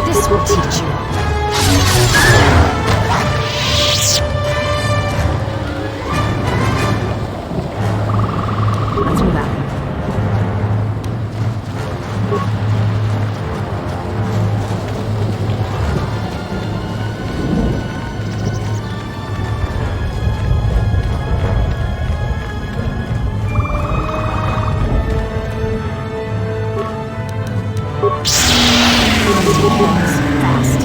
This will teach you. Let's move out. Fast.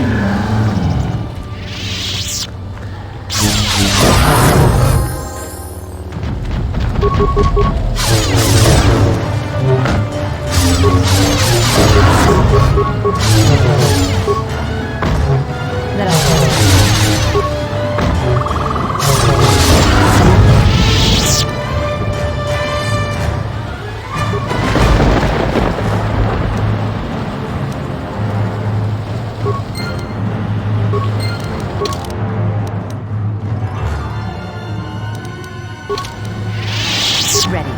Let us go. Ready.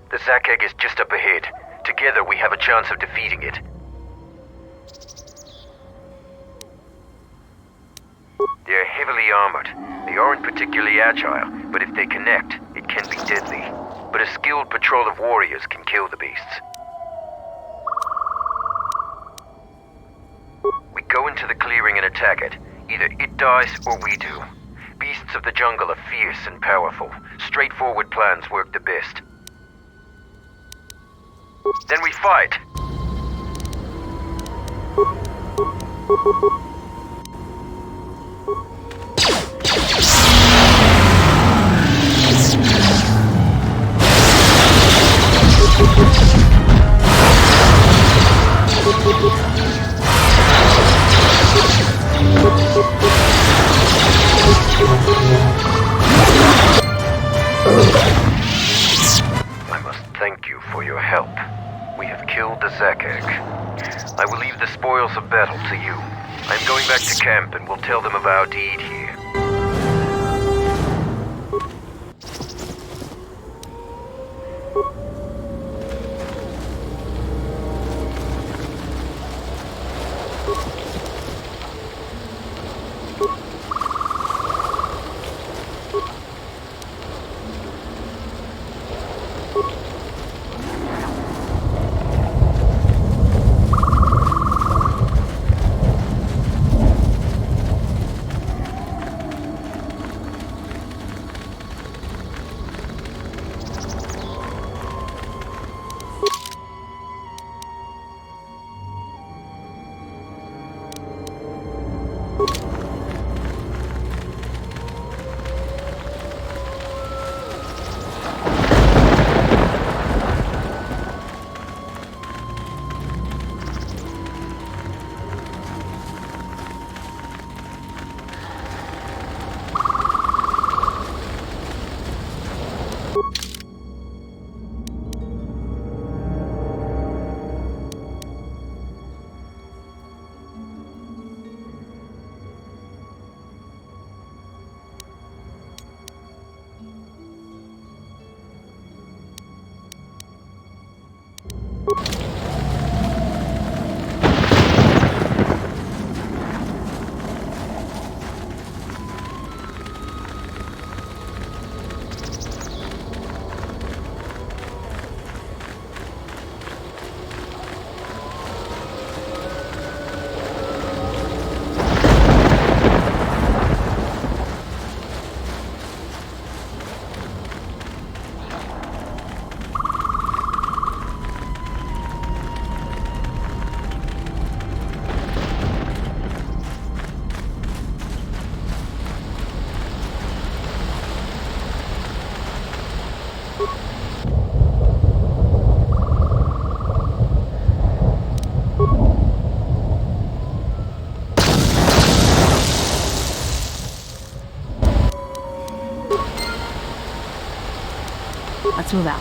The Zac egg is just up ahead. Together we have a chance of defeating it. They're heavily armored. They aren't particularly agile, but if they connect, it can be deadly. But a skilled patrol of warriors can kill the beasts. We go into the clearing and attack it. Either it dies or we do. Beasts of the jungle are fierce and powerful. Straightforward plans work the best. Then we fight! I must thank you for your help. We have killed the Zac egg. I will leave the spoils of battle to you. I am going back to camp and will tell them of our deed here. Let's move out.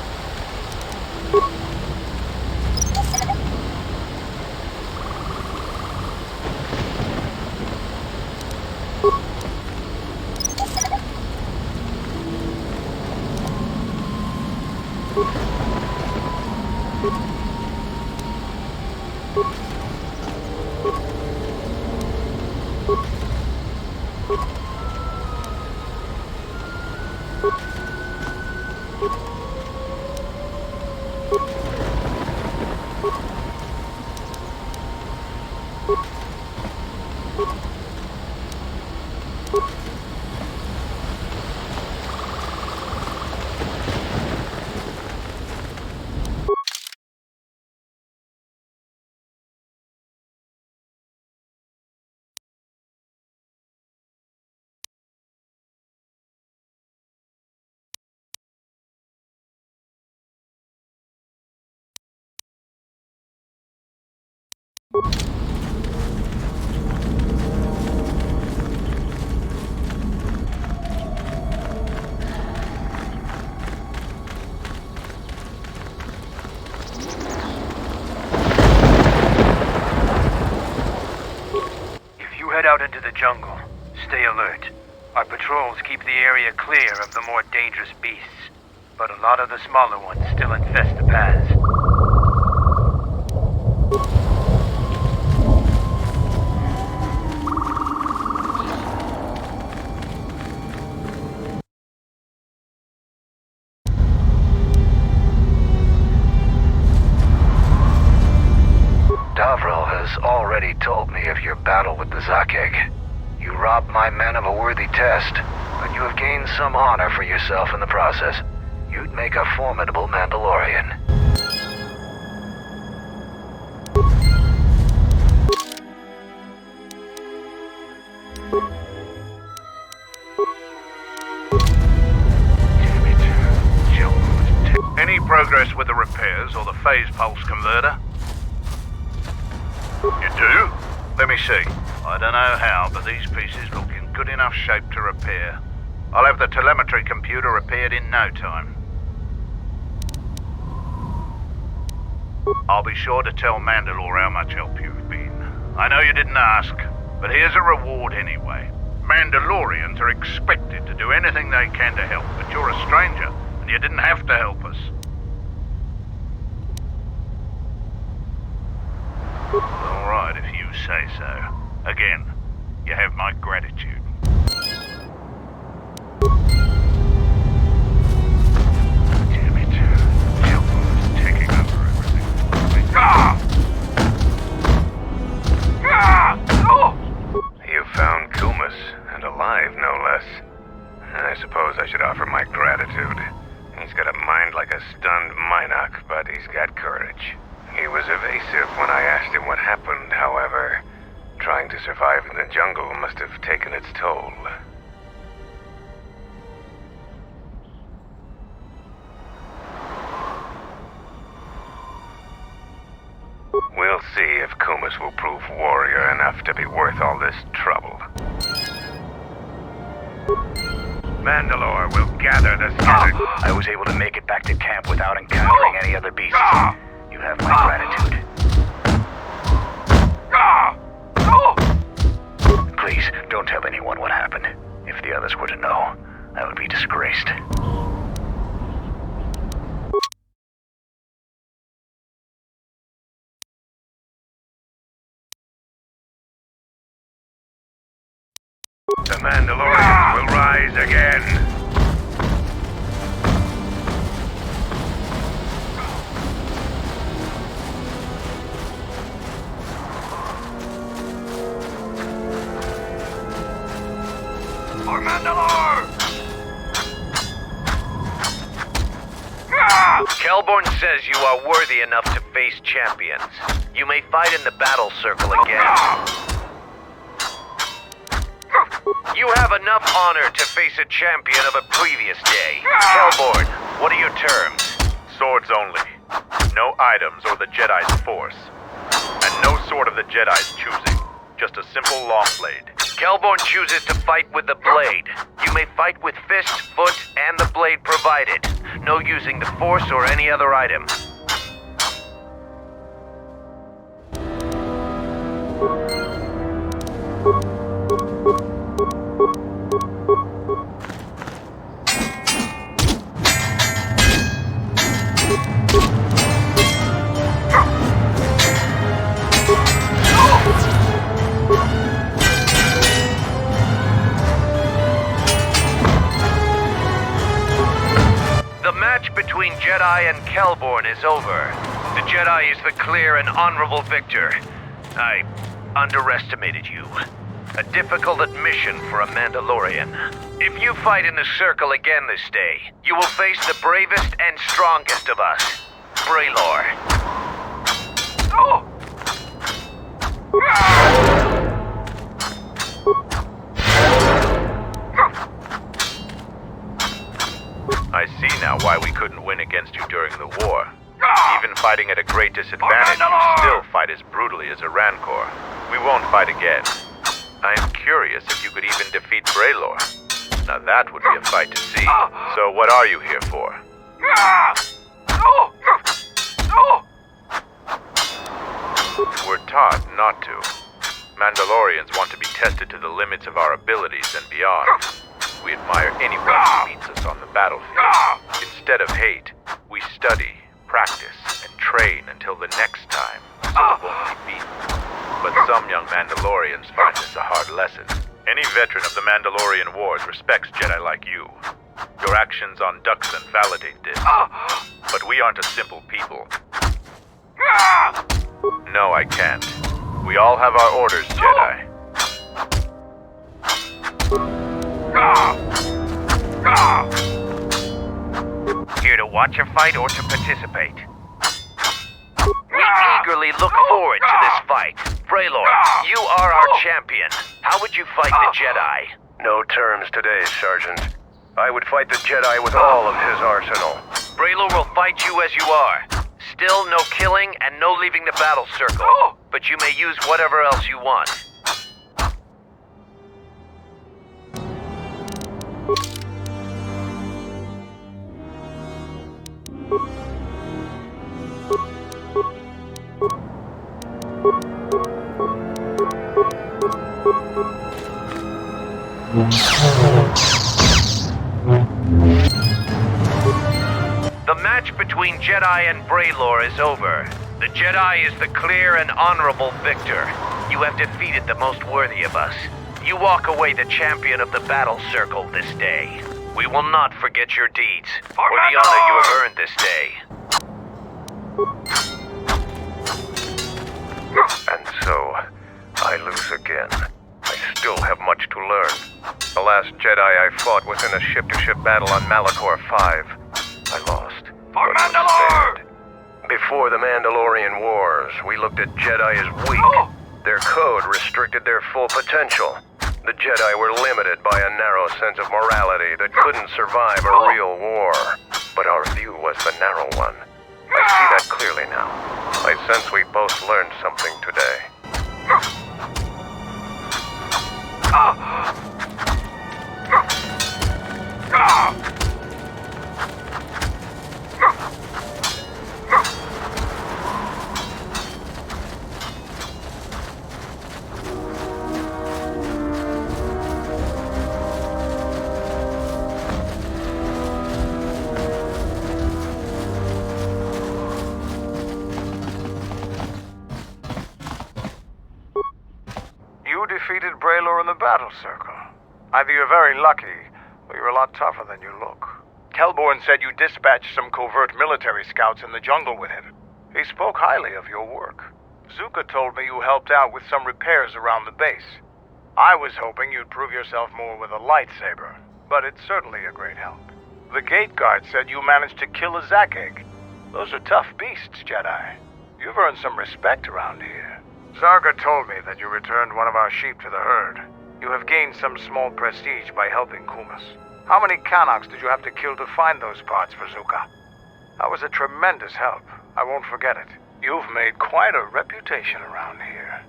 Head out into the jungle. Stay alert. Our patrols keep the area clear of the more dangerous beasts, but a lot of the smaller ones still infest the paths. Davril has already told me of your battle with the Zakek. You robbed my men of a worthy test, but you have gained some honor for yourself in the process. You'd make a formidable Mandalorian. Any progress with the repairs or the phase pulse converter? You do? Let me see. I don't know how, but these pieces look in good enough shape to repair. I'll have the telemetry computer repaired in no time. I'll be sure to tell Mandalore how much help you've been. I know you didn't ask, but here's a reward anyway. Mandalorians are expected to do anything they can to help, but you're a stranger, and you didn't have to help us. All right, if you say so. Again, you have my gratitude. Damn it. Jumbo's taking over everything. Ah! Ah! Oh! You found Kumas, and alive, no less. I suppose I should offer my gratitude. He's got a mind like a stunned Minok, but he's got courage. He was evasive when I asked him what happened, however. Trying to survive in the jungle must have taken its toll. We'll see if Kumas will prove warrior enough to be worth all this trouble. Mandalore will gather the scattered... I was able to make it back to camp without encountering any other beasts. You have my gratitude. Please, don't tell anyone what happened. If the others were to know, I would be disgraced. The Mandalorians will rise again. For Mandalore! Kelborn says you are worthy enough to face champions. You may fight in the battle circle again. You have enough honor to face a champion of a previous day. Kelborn, what are your terms? Swords only. No items or the Jedi's force. And no sword of the Jedi's choosing. Just a simple long blade. Kelborn chooses to fight with the blade. You may fight with fist, foot, and the blade provided. No using the force or any other item. The match between Jedi and Kelborn is over. The Jedi is the clear and honorable victor. I underestimated you. A difficult admission for a Mandalorian. If you fight in the circle again this day, you will face the bravest and strongest of us, Braylor. I see now why we couldn't win against you during the war. Even fighting at a great disadvantage, you still fight as brutally as a Rancor. We won't fight again. I am curious if you could even defeat Braylor. Now that would be a fight to see. So what are you here for? We're taught not to. Mandalorians want to be tested to the limits of our abilities and beyond. We admire anyone who meets us on the battlefield. Instead of hate, we study, practice, and train until the next time, so we won't be beaten. But some young Mandalorians find this a hard lesson. Any veteran of the Mandalorian Wars respects Jedi like you. Your actions on Dxun validate this. But we aren't a simple people. No, I can't. We all have our orders, Jedi. Here to watch a fight or to participate? We eagerly look forward to this fight. Braylor, you are our champion. How would you fight the Jedi? No terms today, Sergeant. I would fight the Jedi with all of his arsenal. Braylor will fight you as you are. Still no killing and no leaving the battle circle. But you may use whatever else you want. The match between Jedi and Braylor is over. The Jedi is the clear and honorable victor. You have defeated the most worthy of us. You walk away the champion of the battle circle this day. We will not forget your deeds, or the honor you have earned this day. And so, I lose again. I still have much to learn. The last Jedi I fought was in a ship-to-ship battle on Malachor 5. I lost. For Mandalore! Before the Mandalorian Wars, we looked at Jedi as weak. Their code restricted their full potential. The Jedi were limited by a narrow sense of morality that couldn't survive a real war. But our view was the narrow one. I see that clearly now. I sense we both learned something today. You defeated Braylor in the battle circle. Either you're very lucky, or you're a lot tougher than you look. Kelborn said you dispatched some covert military scouts in the jungle with him. He spoke highly of your work. Zuka told me you helped out with some repairs around the base. I was hoping you'd prove yourself more with a lightsaber, but it's certainly a great help. The gate guard said you managed to kill a Zakeg. Those are tough beasts, Jedi. You've earned some respect around here. Zarga told me that you returned one of our sheep to the herd. You have gained some small prestige by helping Kumas. How many Kanaks did you have to kill to find those parts for Zuka? That was a tremendous help. I won't forget it. You've made quite a reputation around here.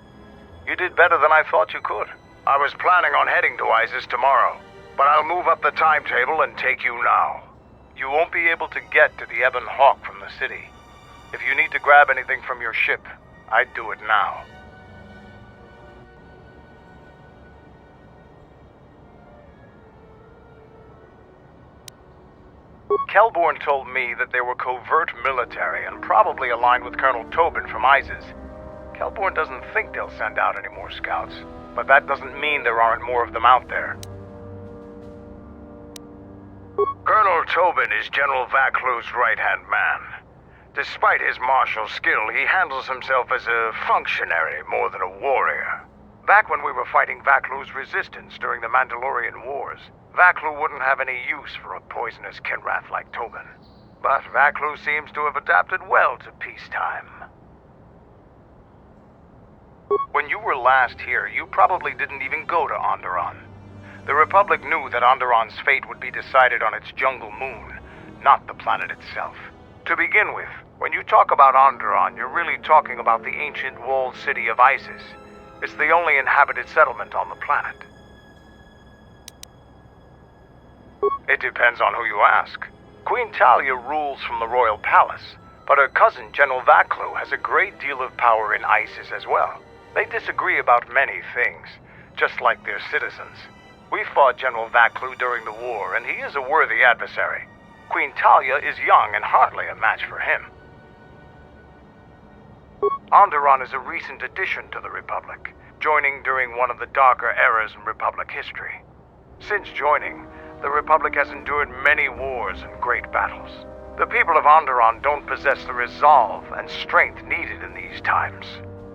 You did better than I thought you could. I was planning on heading to Iziz tomorrow, but I'll move up the timetable and take you now. You won't be able to get to the Ebon Hawk from the city. If you need to grab anything from your ship, I'd do it now. Kelborn told me that they were covert military and probably aligned with Colonel Tobin from Iziz. Kelborn doesn't think they'll send out any more scouts, but that doesn't mean there aren't more of them out there. Colonel Tobin is General Vaklu's right-hand man. Despite his martial skill, he handles himself as a functionary more than a warrior. Back when we were fighting Vaklu's resistance during the Mandalorian Wars, Vaklu wouldn't have any use for a poisonous Kinrath like Tobin. But Vaklu seems to have adapted well to peacetime. When you were last here, you probably didn't even go to Onderon. The Republic knew that Onderon's fate would be decided on its jungle moon, not the planet itself. To begin with, when you talk about Onderon, you're really talking about the ancient walled city of Iziz. It's the only inhabited settlement on the planet. It depends on who you ask. Queen Talia rules from the royal palace, but her cousin, General Vaklu, has a great deal of power in Iziz as well. They disagree about many things, just like their citizens. We fought General Vaklu during the war, and he is a worthy adversary. Queen Talia is young and hardly a match for him. Onderon is a recent addition to the Republic, joining during one of the darker eras in Republic history. Since joining, the Republic has endured many wars and great battles. The people of Onderon don't possess the resolve and strength needed in these times.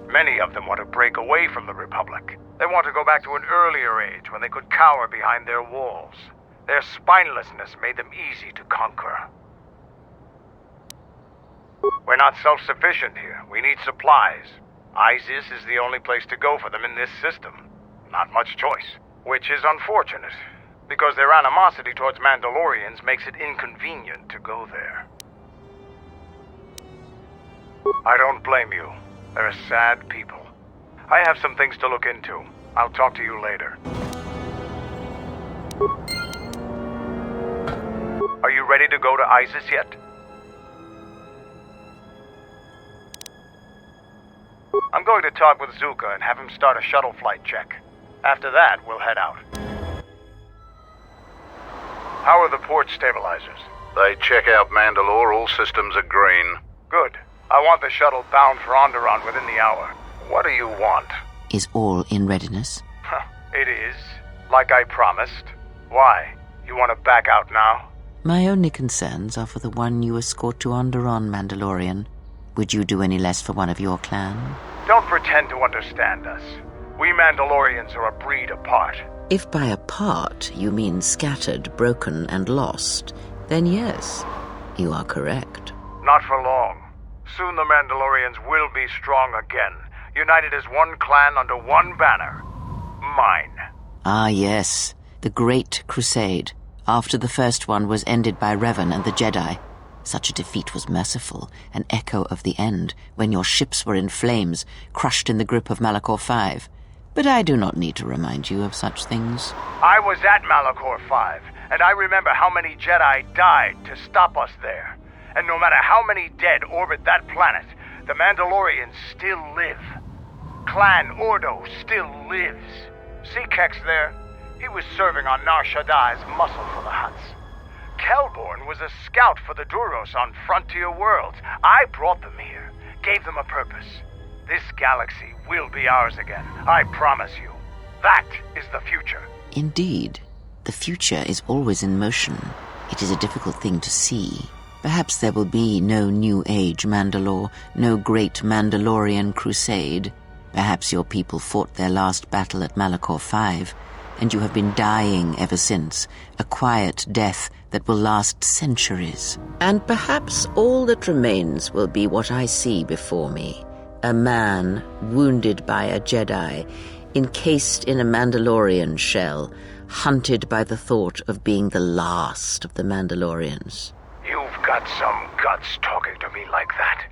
Many of them want to break away from the Republic. They want to go back to an earlier age when they could cower behind their walls. Their spinelessness made them easy to conquer. We're not self-sufficient here. We need supplies. Iziz is the only place to go for them in this system. Not much choice. Which is unfortunate, because their animosity towards Mandalorians makes it inconvenient to go there. I don't blame you. They're a sad people. I have some things to look into. I'll talk to you later. Are you ready to go to Iziz yet? I'm going to talk with Zuka and have him start a shuttle flight check. After that, we'll head out. How are the port stabilizers? They check out Mandalore, all systems are green. Good. I want the shuttle bound for Onderon within the hour. What do you want? Is all in readiness? It is. Like I promised. Why? You want to back out now? My only concerns are for the one you escort to Onderon, Mandalorian. Would you do any less for one of your clan? Don't pretend to understand us. We Mandalorians are a breed apart. If by apart you mean scattered, broken, and lost, then yes, you are correct. Not for long. Soon the Mandalorians will be strong again, united as one clan under one banner. Mine. Ah, yes, the Great Crusade, after the first one was ended by Revan and the Jedi. Such a defeat was merciful, an echo of the end, when your ships were in flames, crushed in the grip of Malachor V. But I do not need to remind you of such things. I was at Malachor V, and I remember how many Jedi died to stop us there. And no matter how many dead orbit that planet, the Mandalorians still live. Clan Ordo still lives. See Kex there? He was serving on Nar Shaddai's muscle for the Hutts. Kelborn was a scout for the Duros on Frontier Worlds. I brought them here, gave them a purpose. This galaxy will be ours again, I promise you. That is the future. Indeed, the future is always in motion. It is a difficult thing to see. Perhaps there will be no New Age Mandalore, no great Mandalorian crusade. Perhaps your people fought their last battle at Malachor V, and you have been dying ever since, a quiet death that will last centuries. And perhaps all that remains will be what I see before me. A man wounded by a Jedi, encased in a Mandalorian shell, hunted by the thought of being the last of the Mandalorians. You've got some guts talking to me like that.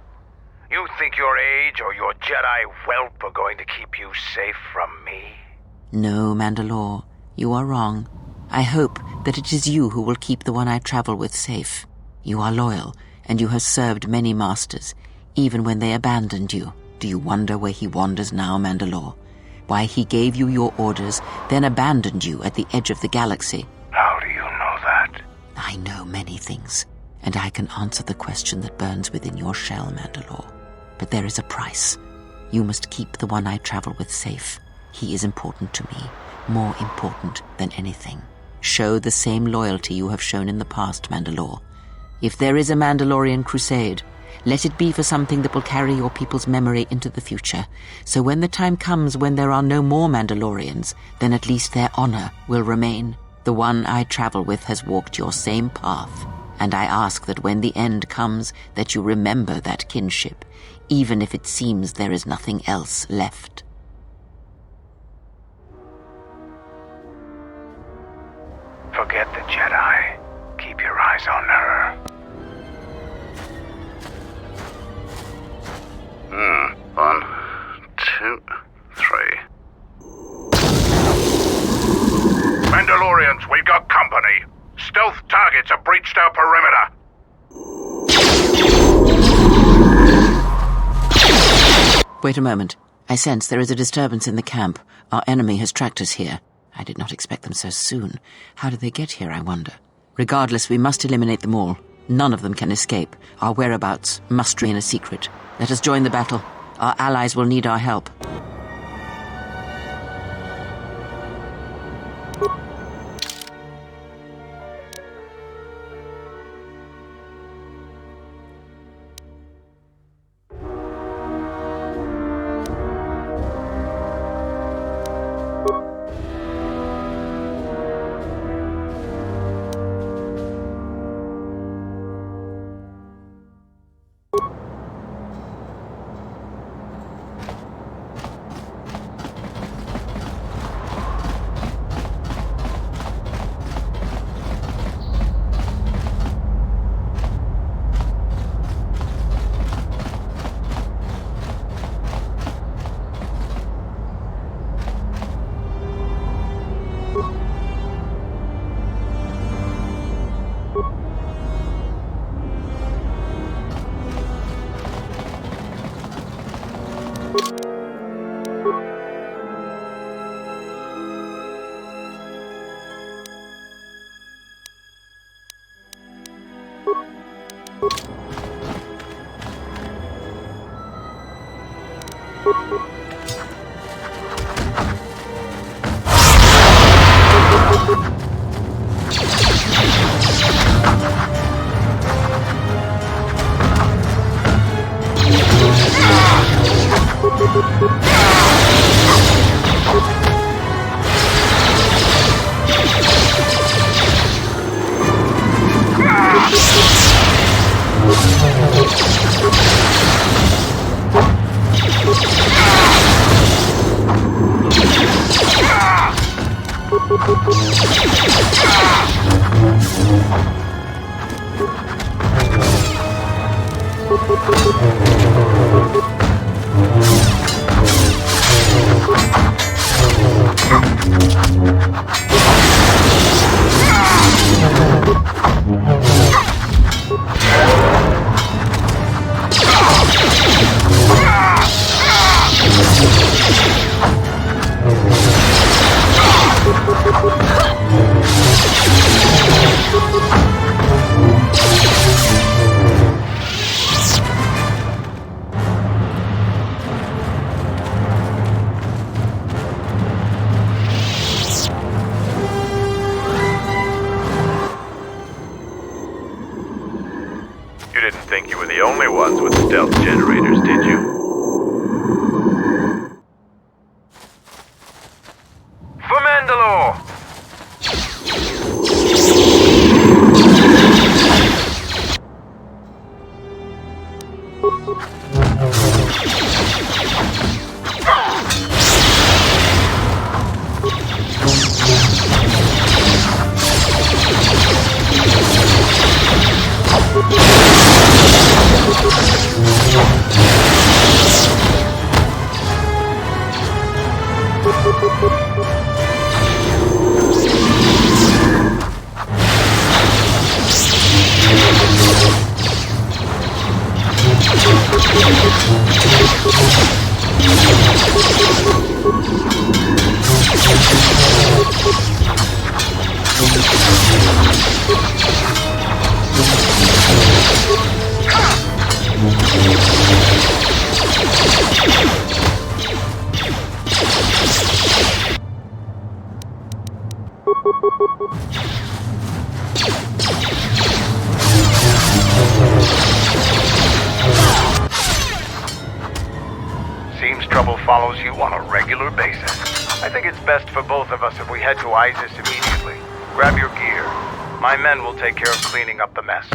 You think your age or your Jedi whelp are going to keep you safe from me? No, Mandalore, you are wrong. I hope that it is you who will keep the one I travel with safe. You are loyal, and you have served many masters, even when they abandoned you. Do you wonder where he wanders now, Mandalore? Why he gave you your orders, then abandoned you at the edge of the galaxy? How do you know that? I know many things, and I can answer the question that burns within your shell, Mandalore. But there is a price. You must keep the one I travel with safe. He is important to me, more important than anything. Show the same loyalty you have shown in the past, Mandalore. If there is a Mandalorian crusade, let it be for something that will carry your people's memory into the future. So when the time comes when there are no more Mandalorians, then at least their honor will remain. The one I travel with has walked your same path, and I ask that when the end comes, that you remember that kinship, even if it seems there is nothing else left. Forget the Jedi. Keep your eyes on her. 1, 2, 3. Mandalorians, we got company. Stealth targets have breached our perimeter. Wait a moment. I sense there is a disturbance in the camp. Our enemy has tracked us here. I did not expect them so soon. How did they get here, I wonder? Regardless, we must eliminate them all. None of them can escape. Our whereabouts must remain a secret. Let us join the battle. Our allies will need our help. You didn't think you were the only ones with stealth generators, did you? For Mandalore! Seems trouble follows you on a regular basis. I think it's best for both of us if we head to Iziz immediately. Grab your gear. My men will take care of cleaning up the mess.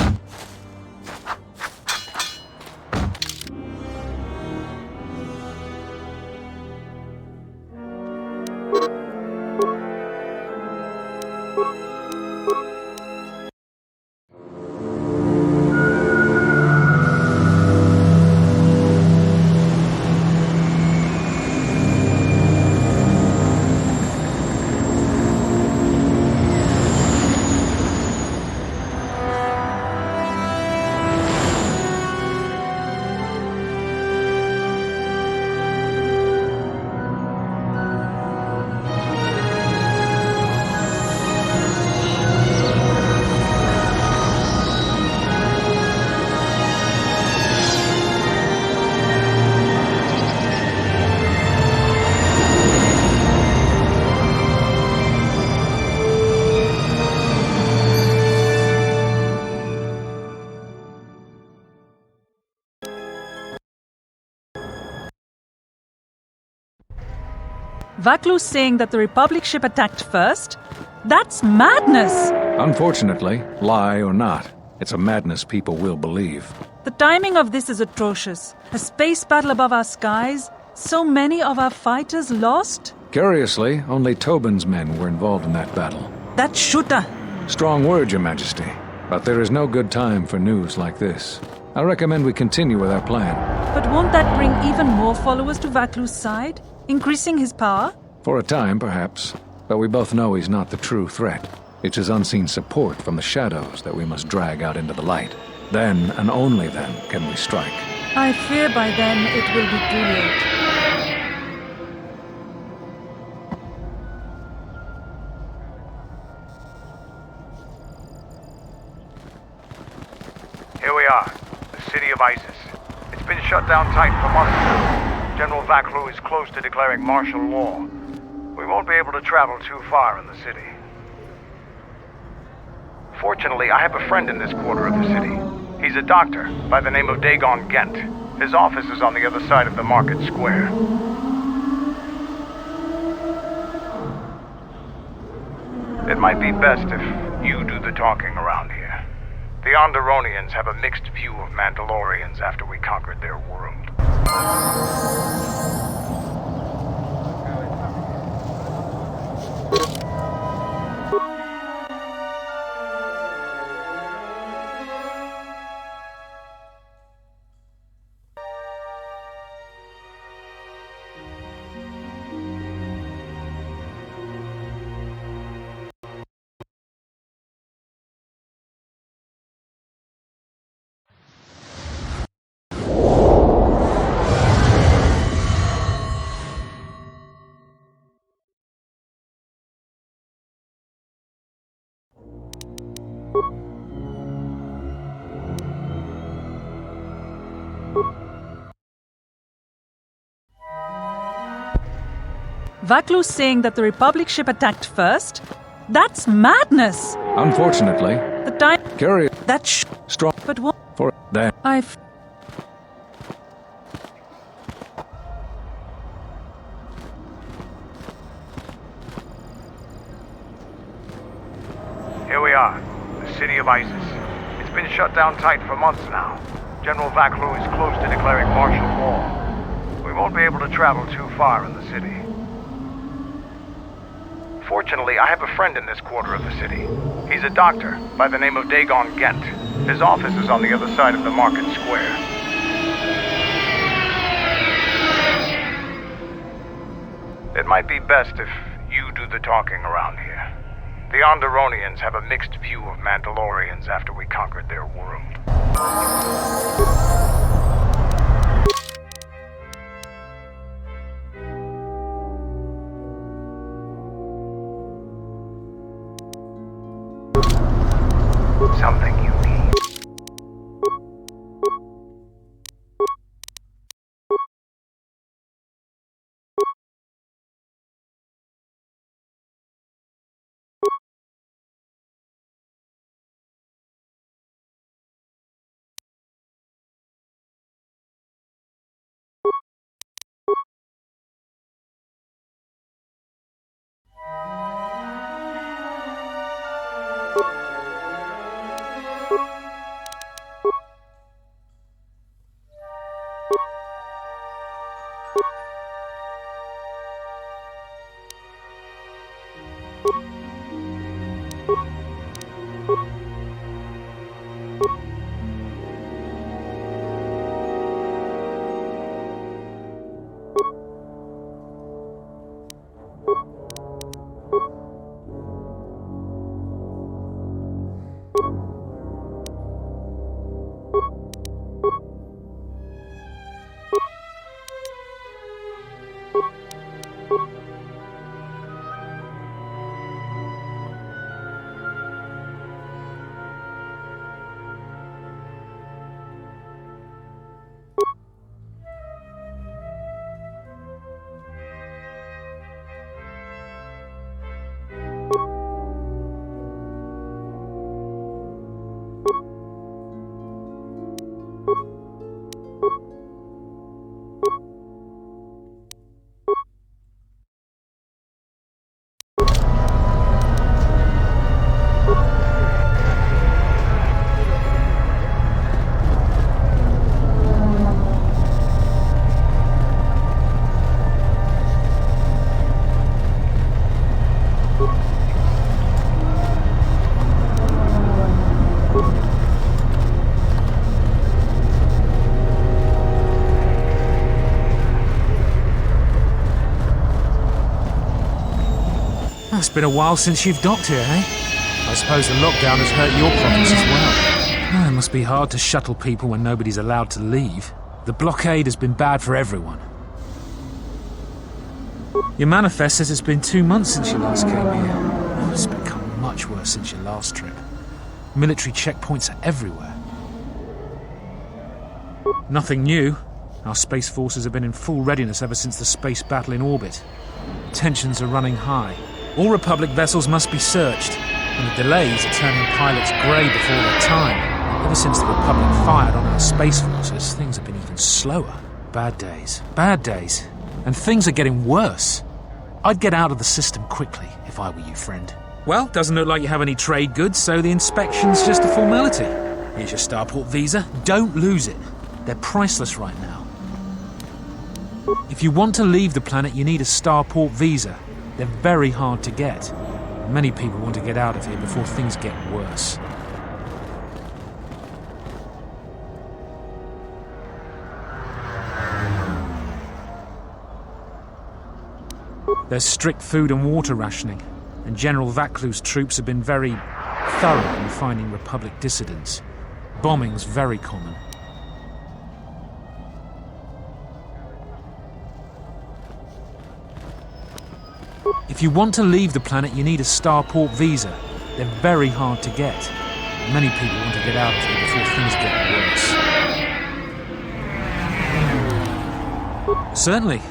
Vaklu's saying that the Republic ship attacked first? That's madness! Unfortunately, lie or not, it's a madness people will believe. The timing of this is atrocious. A space battle above our skies, so many of our fighters lost? Curiously, only Tobin's men were involved in that battle. That shooter! Strong word, Your Majesty, but there is no good time for news like this. I recommend we continue with our plan. But won't that bring even more followers to Vaklu's side? Increasing his power? For a time, perhaps, but we both know he's not the true threat. It's his unseen support from the shadows that we must drag out into the light. Then, and only then, can we strike. I fear by then it will be too late. Here we are, the city of Iziz. It's been shut down tight for months now. General Vaklu is close to declaring martial law. We won't be able to travel too far in the city. Fortunately, I have a friend in this quarter of the city. He's a doctor by the name of Dxun Gent. His office is on the other side of the market square. It might be best if you do the talking around here. The Mandalorians have a mixed view of Mandalorians after we conquered their world. Vaklu's saying that the Republic ship attacked first? That's madness! Unfortunately, The time... curious, That strong But what... for that. Here we are, the city of Iziz. It's been shut down tight for months now. General Vaklu is close to declaring martial law. We won't be able to travel too far in the city. Fortunately, I have a friend in this quarter of the city. He's a doctor by the name of Dxun Gent. His office is on the other side of the market square. It might be best if you do the talking around here. The Mandalorians have a mixed view of Mandalorians after we conquered their world. Something you It's been a while since you've docked here, eh? I suppose the lockdown has hurt your progress as well. It must be hard to shuttle people when nobody's allowed to leave. The blockade has been bad for everyone. Your manifest says it's been 2 months since you last came here. It's become much worse since your last trip. Military checkpoints are everywhere. Nothing new. Our space forces have been in full readiness ever since the space battle in orbit. Tensions are running high. All Republic vessels must be searched, and the delays are turning pilots grey before their time. Ever since the Republic fired on our space forces, things have been even slower. Bad days. Bad days. And things are getting worse. I'd get out of the system quickly, if I were you, friend. Well, doesn't look like you have any trade goods, so the inspection's just a formality. Here's your starport visa. Don't lose it. They're priceless right now. If you want to leave the planet, you need a starport visa. They're very hard to get. Many people want to get out of here before things get worse. There's strict food and water rationing, and General Vaclu's troops have been very thorough in finding Republic dissidents. Bombing's very common. If you want to leave the planet, you need a starport visa. They're very hard to get. Many people want to get out of here before things get worse. Certainly.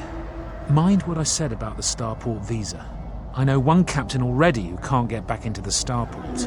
Mind what I said about the starport visa. I know one captain already who can't get back into the starport.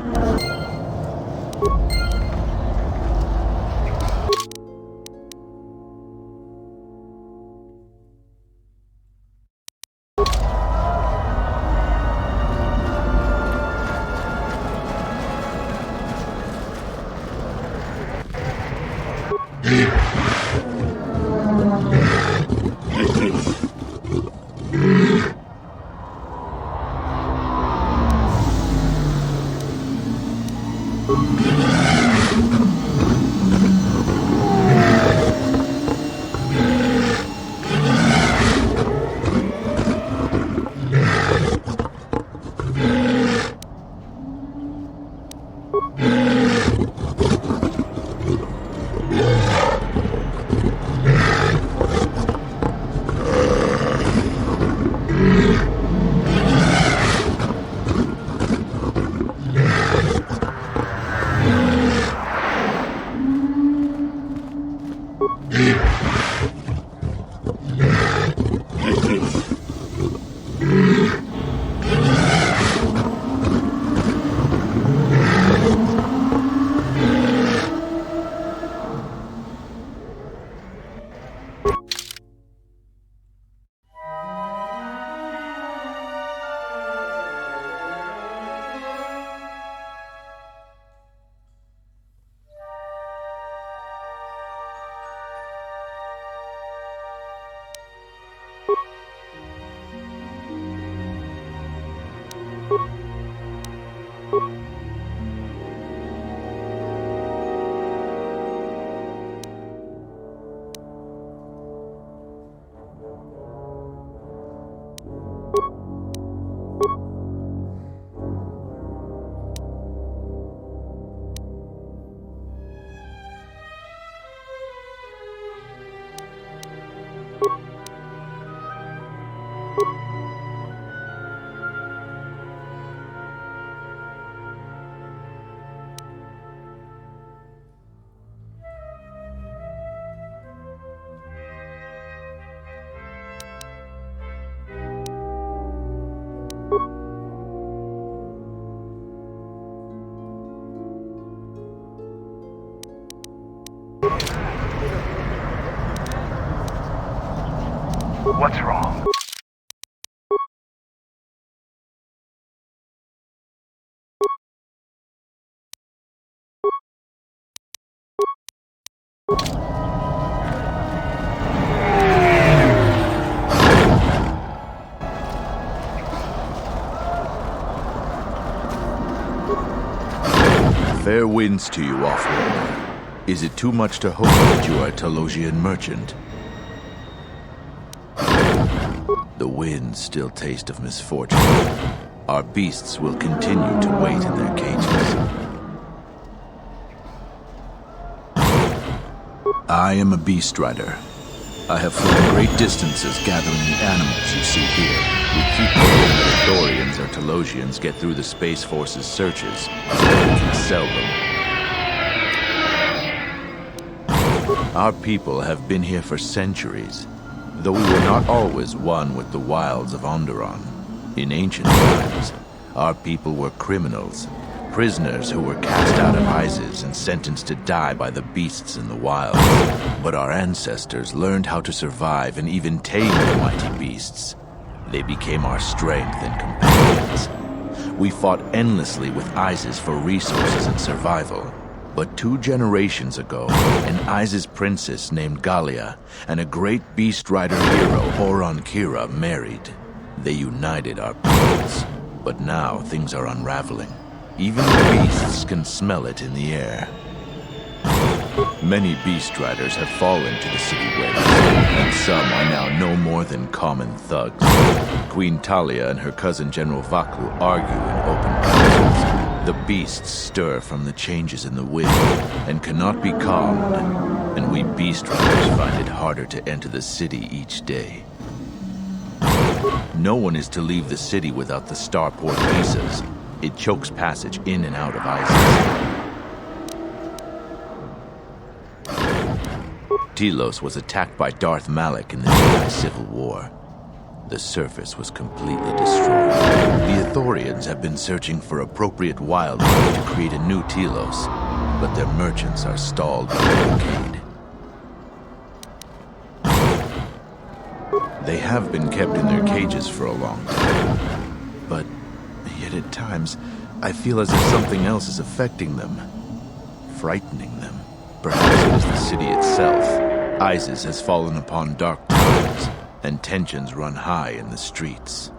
What's wrong? Fair winds to you, Offworld. Is it too much to hope that you are a Telosian merchant? The winds still taste of misfortune. Our beasts will continue to wait in their cages. I am a beast rider. I have flown great distances gathering the animals you see here. We keep hoping that Thorians or Telosians get through the Space Force's searches so that we can sell them. Our people have been here for centuries, though we were not always one with the wilds of Onderon. In ancient times, our people were criminals, prisoners who were cast out of Iziz and sentenced to die by the beasts in the wild. But our ancestors learned how to survive and even tame the mighty beasts. They became our strength and companions. We fought endlessly with Iziz for resources and survival. But 2 generations ago, an Iziz princess named Galia and a great beast rider hero, Oron Kira, married. They united our peoples. But now things are unraveling. Even the beasts can smell it in the air. Many beast riders have fallen to the city ways, and some are now no more than common thugs. Queen Talia and her cousin General Vaku argue in open councils. The beasts stir from the changes in the wind and cannot be calmed, and we beast riders find it harder to enter the city each day. No one is to leave the city without the starport visas. It chokes passage in and out of Iziz. Telos was attacked by Darth Malak in the Jedi Civil War. The surface was completely destroyed. The Ithorians have been searching for appropriate wildlife to create a new Telos, but their merchants are stalled by the blockade. They have been kept in their cages for a long time, but yet at times, I feel as if something else is affecting them, frightening them. Perhaps it is the city itself. Iziz has fallen upon dark times, and tensions run high in the streets.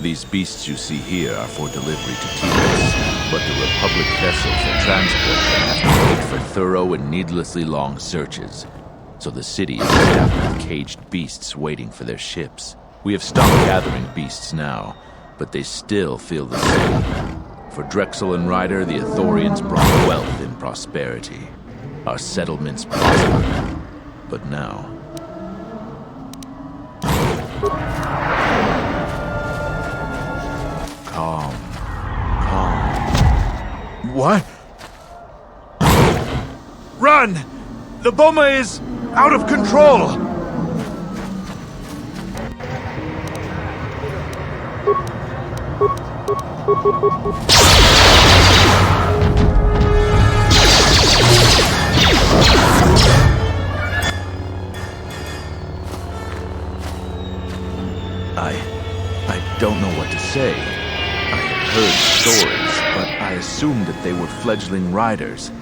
These beasts you see here are for delivery to Telos, but the Republic vessels that transport them have to wait for thorough and needlessly long searches. So the city is stacked with caged beasts waiting for their ships. We have stopped gathering beasts now, but they still fill the city. For Drexel and Ryder, the Ithorians brought wealth and prosperity. Our settlements prospered, but now... Calm. What? Run! The Boma is out of control! I don't know what to say. I had heard stories, but I assumed that they were fledgling riders,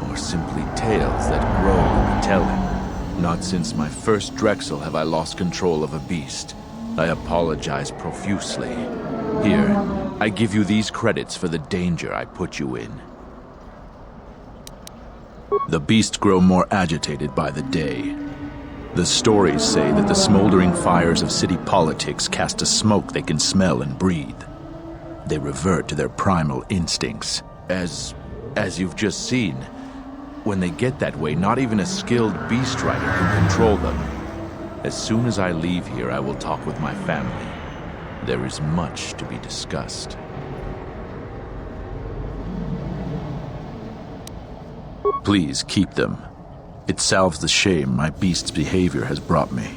or simply tales that grow in the telling. Not since my first Drexel have I lost control of a beast. I apologize profusely. Here, I give you these credits for the danger I put you in. The beasts grow more agitated by the day. The stories say that the smoldering fires of city politics cast a smoke they can smell and breathe. They revert to their primal instincts. As you've just seen, when they get that way, not even a skilled beast rider can control them. As soon as I leave here, I will talk with my family. There is much to be discussed. Please keep them. It salves the shame my beast's behavior has brought me.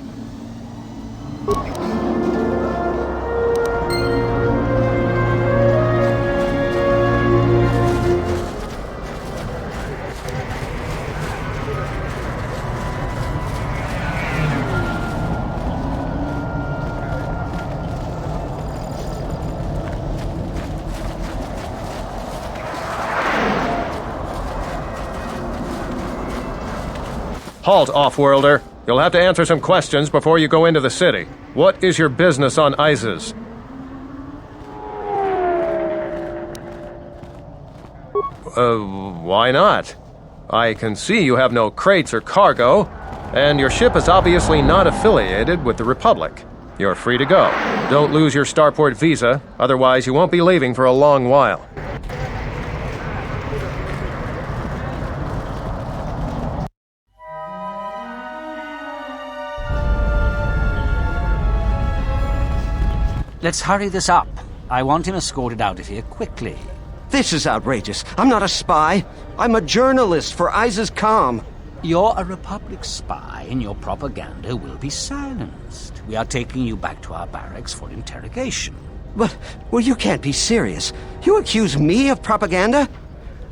Halt, off-worlder. You'll have to answer some questions before you go into the city. What is your business on Iziz? Why not? I can see you have no crates or cargo, and your ship is obviously not affiliated with the Republic. You're free to go. Don't lose your starport visa, otherwise you won't be leaving for a long while. Let's hurry this up. I want him escorted out of here quickly. This is outrageous. I'm not a spy. I'm a journalist for Iziz Calm. You're a Republic spy, and your propaganda will be silenced. We are taking you back to our barracks for interrogation. But, well, you can't be serious. You accuse me of propaganda?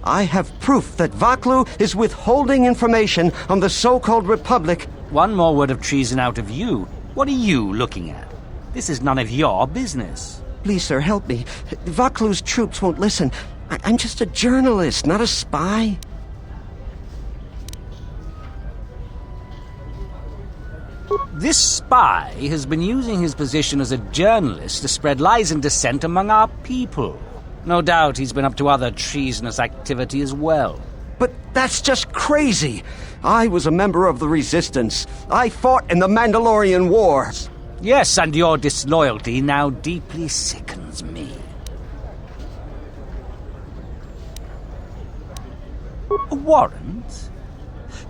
I have proof that Vaklu is withholding information on the so-called Republic. One more word of treason out of you. What are you looking at? This is none of your business. Please, sir, help me. Vaklu's troops won't listen. I'm just a journalist, not a spy. This spy has been using his position as a journalist to spread lies and dissent among our people. No doubt he's been up to other treasonous activity as well. But that's just crazy. I was a member of the Resistance. I fought in the Mandalorian Wars. Yes, and your disloyalty now deeply sickens me. A warrant?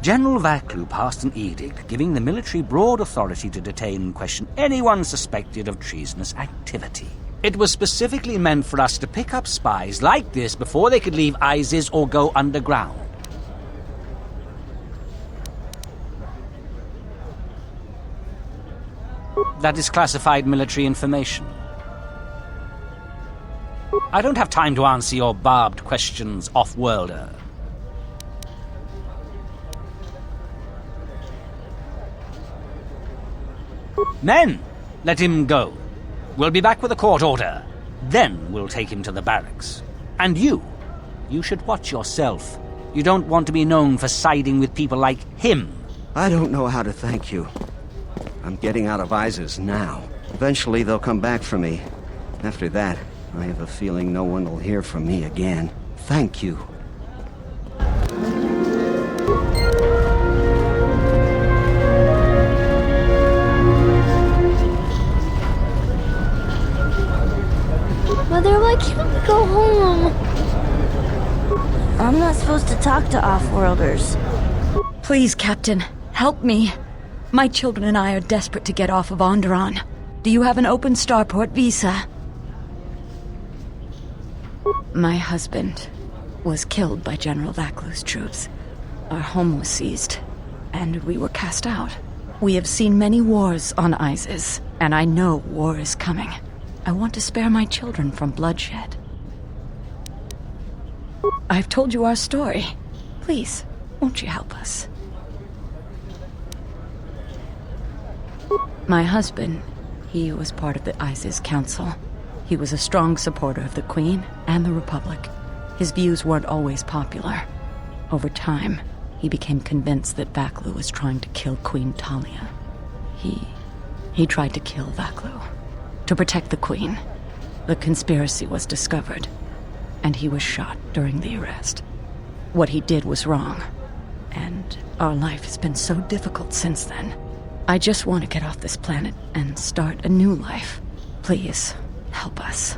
General Vaklu passed an edict giving the military broad authority to detain and question anyone suspected of treasonous activity. It was specifically meant for us to pick up spies like this before they could leave Iziz or go underground. That is classified military information. I don't have time to answer your barbed questions, off-worlder. Men, let him go. We'll be back with a court order. Then we'll take him to the barracks. And you should watch yourself. You don't want to be known for siding with people like him. I don't know how to thank you. I'm getting out of Iziz now. Eventually they'll come back for me. After that, I have a feeling no one will hear from me again. Thank you. Mother, why can't we go home? I'm not supposed to talk to off-worlders. Please, Captain, help me. My children and I are desperate to get off of Onderon. Do you have an open starport visa? My husband was killed by General Vaklu's troops. Our home was seized, and we were cast out. We have seen many wars on Iziz, and I know war is coming. I want to spare my children from bloodshed. I've told you our story. Please, won't you help us? My husband, he was part of the Iziz Council. He was a strong supporter of the Queen and the Republic. His views weren't always popular. Over time, he became convinced that Vaklu was trying to kill Queen Talia. He tried to kill Vaklu. To protect the Queen. The conspiracy was discovered, and he was shot during the arrest. What he did was wrong, and our life has been so difficult since then. I just want to get off this planet and start a new life. Please, help us.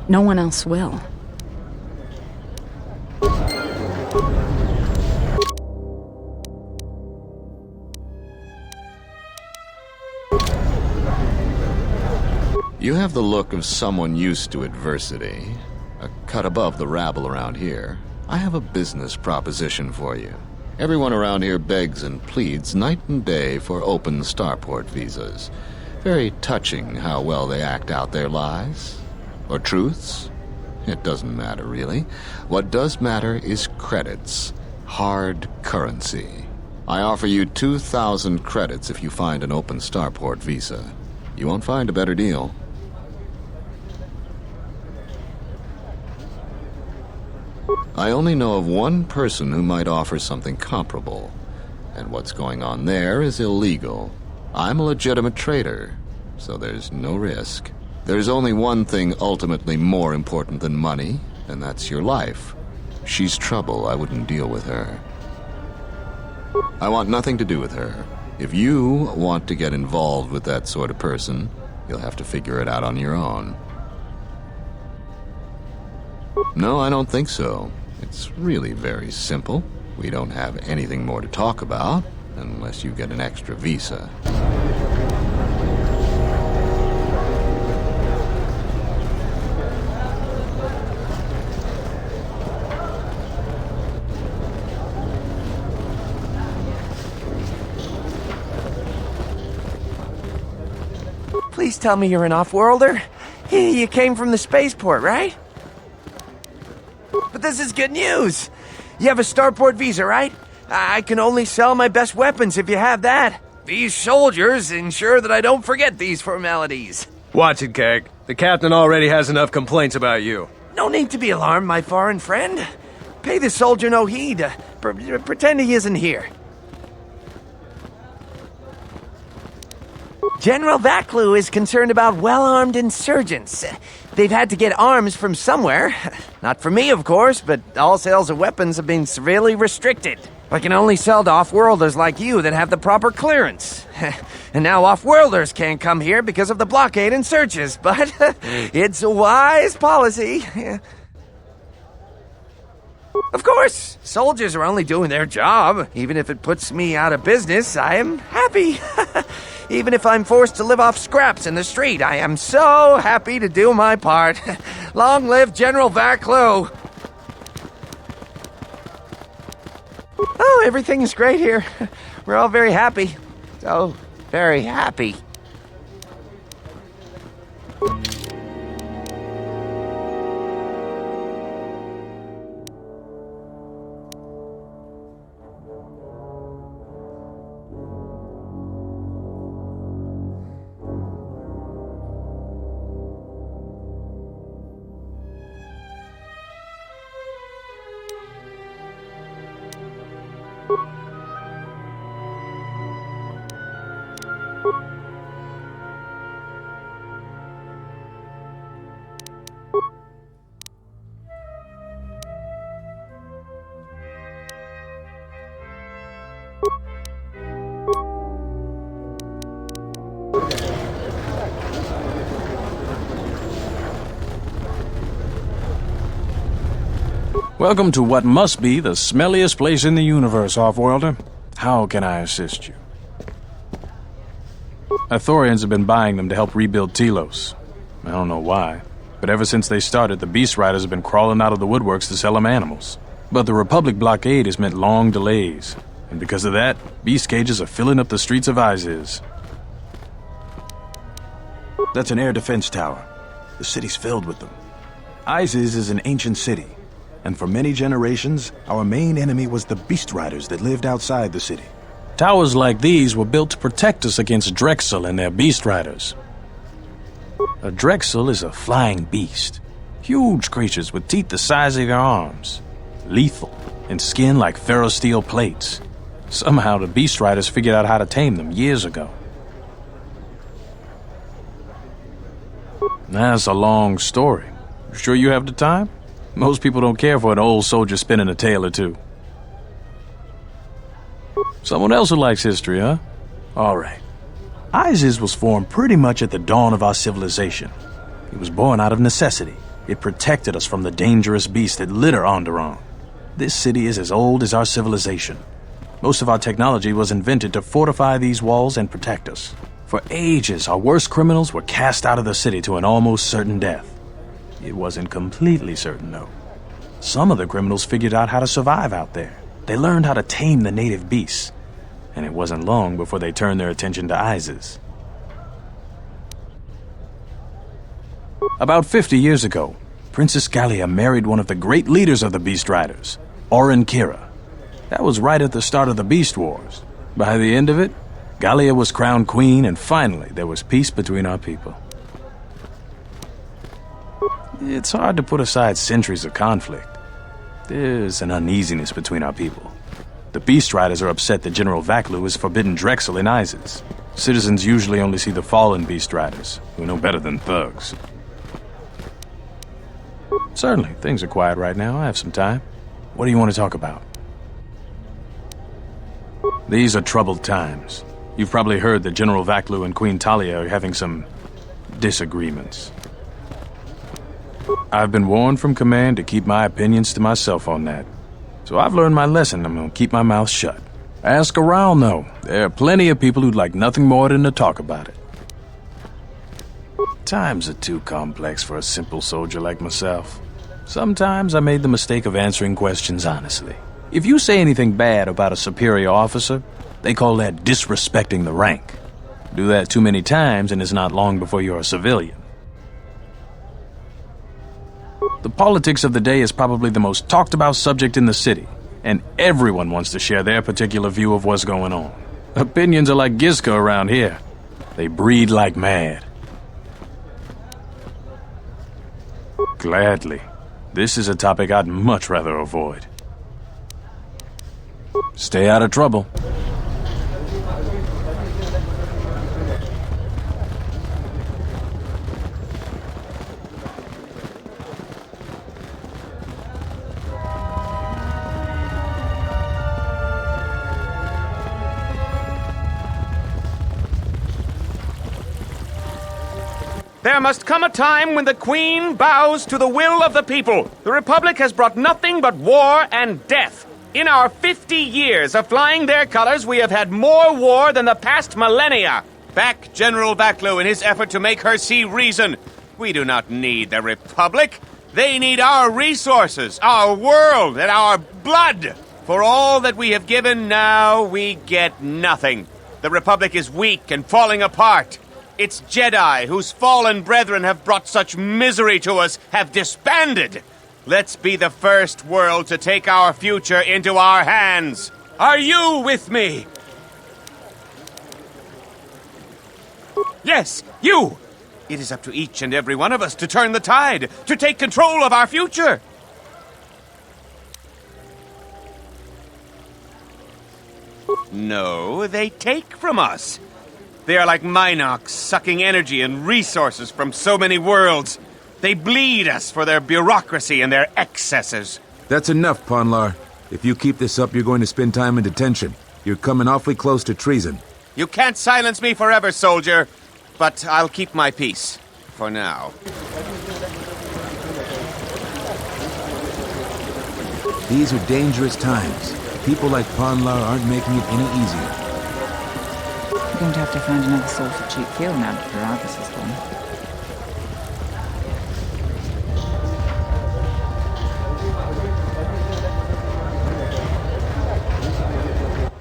No one else will. You have the look of someone used to adversity, a cut above the rabble around here. I have a business proposition for you. Everyone around here begs and pleads night and day for open starport visas. Very touching how well they act out their lies. Or truths. It doesn't matter, really. What does matter is credits. Hard currency. I offer you 2,000 credits if you find an open starport visa. You won't find a better deal. I only know of one person who might offer something comparable. and what's going on there is illegal. I'm a legitimate trader, so there's no risk. There's only one thing ultimately more important than money, and that's your life. She's trouble. I wouldn't deal with her. I want nothing to do with her. If you want to get involved with that sort of person, you'll have to figure it out on your own. No, I don't think so. It's really very simple. We don't have anything more to talk about, unless you get an extra visa. Please tell me you're an off-worlder. You came from the spaceport, right? But this is good news. You have a starport visa, right? I can only sell my best weapons if you have that. These soldiers ensure that I don't forget these formalities. Watch it, Keg. The captain already has enough complaints about you. No need to be alarmed, my foreign friend. Pay the soldier no heed. Pretend he isn't here. General Vaklu is concerned about well-armed insurgents. They've had to get arms from somewhere. Not from me, of course, but all sales of weapons have been severely restricted. I can only sell to off-worlders like you that have the proper clearance. And now off-worlders can't come here because of the blockade and searches, but it's a wise policy. Of course, soldiers are only doing their job. Even if it puts me out of business, I am happy. Even if I'm forced to live off scraps in the street, I am so happy to do my part. Long live General Vaklu! Oh, everything's great here. We're all very happy. So very happy. Welcome to what must be the smelliest place in the universe, Off-Worlder. How can I assist you? Ithorians have been buying them to help rebuild Telos. I don't know why, but ever since they started, the Beast Riders have been crawling out of the woodworks to sell them animals. But the Republic blockade has meant long delays, and because of that, beast cages are filling up the streets of Iziz. That's an air defense tower. The city's filled with them. Iziz is an ancient city, and for many generations, our main enemy was the Beast Riders that lived outside the city. Towers like these were built to protect us against Drexel and their Beast Riders. A Drexel is a flying beast. Huge creatures with teeth the size of your arms. Lethal, and skin like ferrosteel plates. Somehow the Beast Riders figured out how to tame them years ago. That's a long story. Sure you have the time? Most people don't care for an old soldier spinning a tale or two. Someone else who likes history, huh? All right. Iziz was formed pretty much at the dawn of our civilization. It was born out of necessity. It protected us from the dangerous beasts that litter Onderon. This city is as old as our civilization. Most of our technology was invented to fortify these walls and protect us. For ages, our worst criminals were cast out of the city to an almost certain death. It wasn't completely certain, though. Some of the criminals figured out how to survive out there. They learned how to tame the native beasts, and it wasn't long before they turned their attention to Iziz. About 50 years ago, Princess Gallia married one of the great leaders of the Beast Riders, Orin Kira. That was right at the start of the Beast Wars. By the end of it, Gallia was crowned queen, and finally there was peace between our people. It's hard to put aside centuries of conflict. There's an uneasiness between our people. The Beast Riders are upset that General Vaklu has forbidden Drexel in Iziz. Citizens usually only see the fallen Beast Riders, who know better than thugs. Certainly, things are quiet right now. I have some time. What do you want to talk about? These are troubled times. You've probably heard that General Vaklu and Queen Talia are having some disagreements. I've been warned from command to keep my opinions to myself on that. So I've learned my lesson. I'm gonna keep my mouth shut. Ask around, though. There are plenty of people who'd like nothing more than to talk about it. Times are too complex for a simple soldier like myself. Sometimes I made the mistake of answering questions honestly. If you say anything bad about a superior officer, they call that disrespecting the rank. Do that too many times and it's not long before you're a civilian. The politics of the day is probably the most talked about subject in the city, and everyone wants to share their particular view of what's going on. Opinions are like Gizka around here. They breed like mad. Gladly. This is a topic I'd much rather avoid. Stay out of trouble. There must come a time when the Queen bows to the will of the people. The Republic has brought nothing but war and death. In our 50 years of flying their colors, we have had more war than the past millennia. Back General Vaklu in his effort to make her see reason. We do not need the Republic. They need our resources, our world, and our blood. For all that we have given, now we get nothing. The Republic is weak and falling apart. Its Jedi, whose fallen brethren have brought such misery to us, have disbanded. Let's be the first world to take our future into our hands. Are you with me? Yes, you! It is up to each and every one of us to turn the tide, to take control of our future. No, they take from us. They are like Minox, sucking energy and resources from so many worlds. They bleed us for their bureaucracy and their excesses. That's enough, Ponlar. If you keep this up, you're going to spend time in detention. You're coming awfully close to treason. You can't silence me forever, soldier. But I'll keep my peace. For now. These are dangerous times. People like Ponlar aren't making it any easier. We're going to have to find another source of cheap fuel now that Viragus is gone.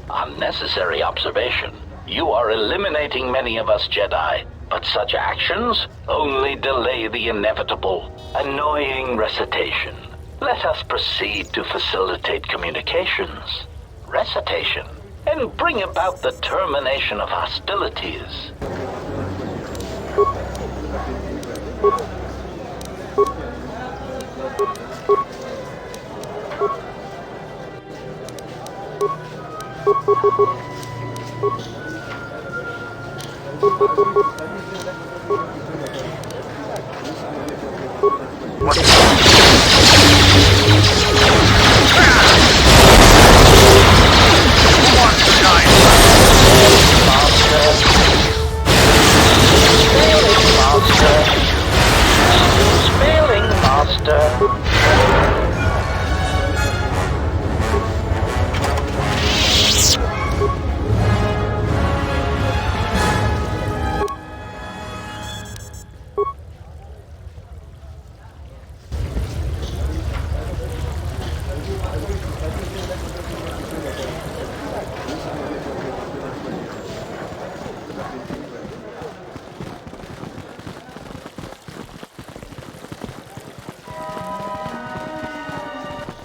Unnecessary observation. You are eliminating many of us Jedi, but such actions only delay the inevitable. Annoying recitation. Let us proceed to facilitate communications. Recitation. And bring about the termination of hostilities.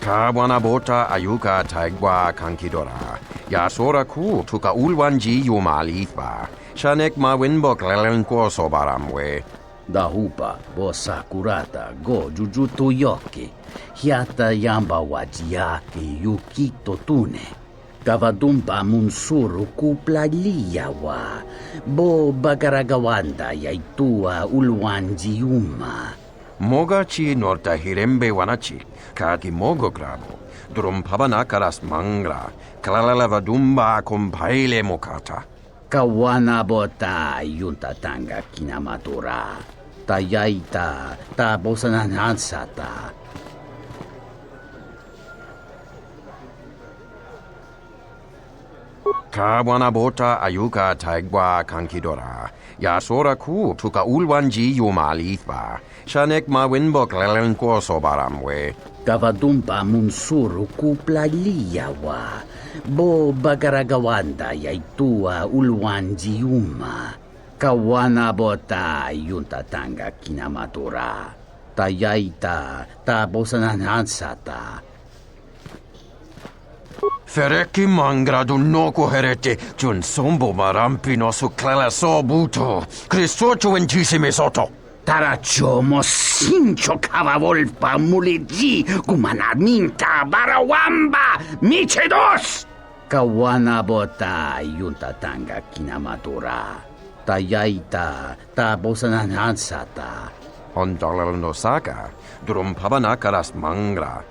Kawanabota ayuka taigwa kankidora. Yasora ku tuka ulwanji yumalithba. Shanek ma winbok lelenko sobaramwe. Dahupa bo sakurata go jujuto yoki. Hiata yamba wajiyaki yukito tune. Kavadumpa munsuru kuplaliyawa. Bo bagaragawanda yaitua ulwanjiuma. Mogachi norta hirembe wanachi. Kaki mogo grabo. Durum pabanakaras mangra. Klalavadumba compaile mokata. Kawana bota yunta tanga kinamatura. Tayaita ta bosananansata. Kawana bota ayuka taigwa kankidora. Yasora ku tuka ulwanji yumalithba. Shanek ma winbok lelenko sobaramwe. Kavadumpa munsuru kuplaliyawa. Bo bagaragawanda yaitua ulwanjiuma. Kawana bota yunta tanga kinamatura. Tayaita ta bosananansata. Fereki mangradu noko herete jun sombo marampino su clela sobuto. Cristocho intisime soto. Tarachomo sincho cavavolpa muliji gumanarminta barawamba michedos. Kawana bota yunta tanga kinamatura. Tayaita ta bosananansata. Ondalal no saga. Durum pabanakaras mangra.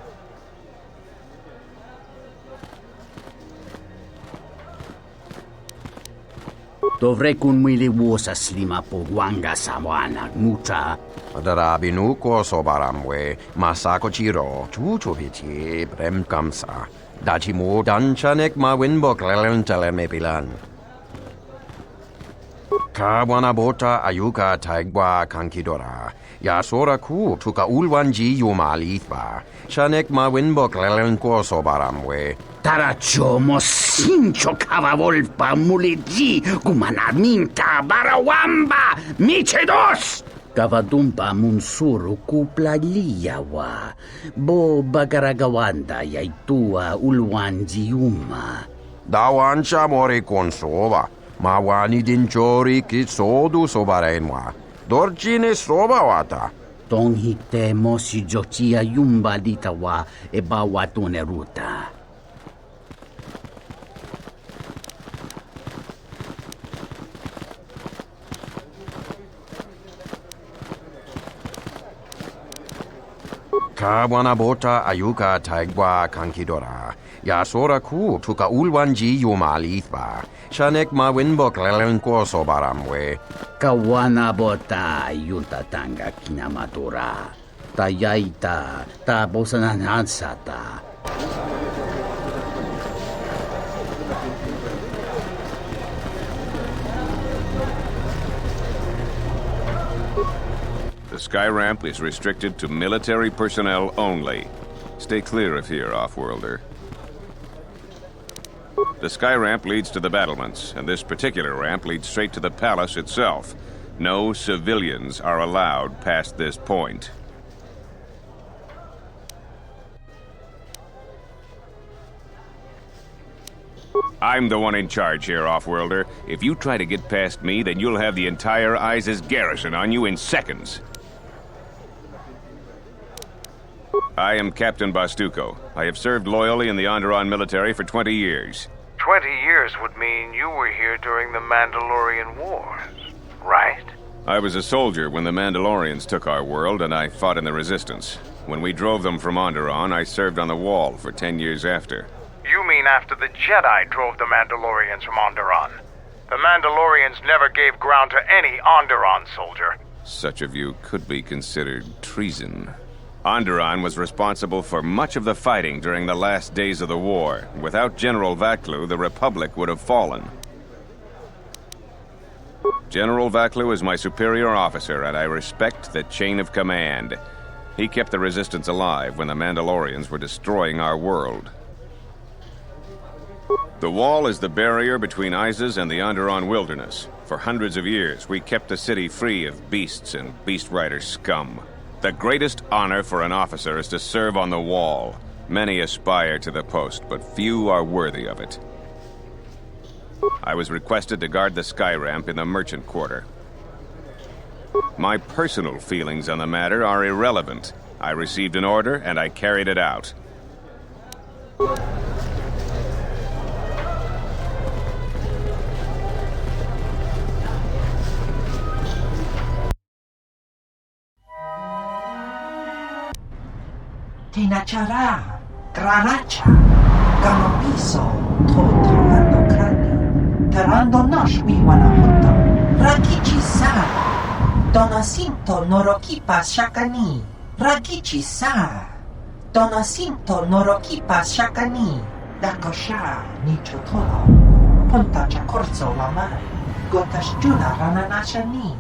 Dovrei kun mwili wosa slima po wanga sawana nucha. Darabinu ko sobaramwe. Masako chiro. Chuchupiti brem kamsa. Dachimo danchanek ma winbok lelentele mepilan. Kawana bota ayuka taigwa kankidora. Yasora ku tuka ulwanji yumalithba. Shanek ma winbok lelenko sobaramwe. Tarachomo sincho cavavolpa muliji gumanarminta barawamba michedos. Kavadumpa munsuru kuplaliyawa. Bo bagaragawanda yaitua ulwanjiuma. Dawancha mori konsova. Mawani dinchori kitsodu sobarenwa. Dorchine sobawata. Tonghite mosi jochia yumba ditawa e bawatune ruta. Kawana bota ayuka taigwa kankidora. Yasora ku tuka ulwanji yumalithba. Shanek ma winbok lelenko sobaramwe. Kawana bota yunta tanga kinamatura. Tayaita ta bosananansata. The sky ramp is restricted to military personnel only. Stay clear of here, Offworlder. The sky ramp leads to the battlements, and this particular ramp leads straight to the palace itself. No civilians are allowed past this point. I'm the one in charge here, Offworlder. If you try to get past me, then you'll have the entire Iziz garrison on you in seconds. I am Captain Bastuco. I have served loyally in the Onderon military for 20 years. 20 years would mean you were here during the Mandalorian Wars, right? I was a soldier when the Mandalorians took our world, and I fought in the Resistance. When we drove them from Onderon, I served on the Wall for 10 years after. You mean after the Jedi drove the Mandalorians from Onderon? The Mandalorians never gave ground to any Onderon soldier. Such of you could be considered treason. Onderon was responsible for much of the fighting during the last days of the war. Without General Vaklu, the Republic would have fallen. General Vaklu is my superior officer, and I respect the chain of command. He kept the Resistance alive when the Mandalorians were destroying our world. The Wall is the barrier between Iziz and the Onderon wilderness. For hundreds of years, we kept the city free of beasts and beast rider scum. The greatest honor for an officer is to serve on the Wall. Many aspire to the post, but few are worthy of it. I was requested to guard the sky ramp in the merchant quarter. My personal feelings on the matter are irrelevant. I received an order, and I carried it out. Tinachara, Graracha, Ganopiso, Totorando Krani, Terando Nosh Wiwanahuto, Rakichi Sa, Donacinto Norokipa Shakani, Rakichi Sa, Donacinto Norokipa Shakani, Dakosha, Nichotolo, Punta Chacorso Lamai, Gotashjuna Rananashani,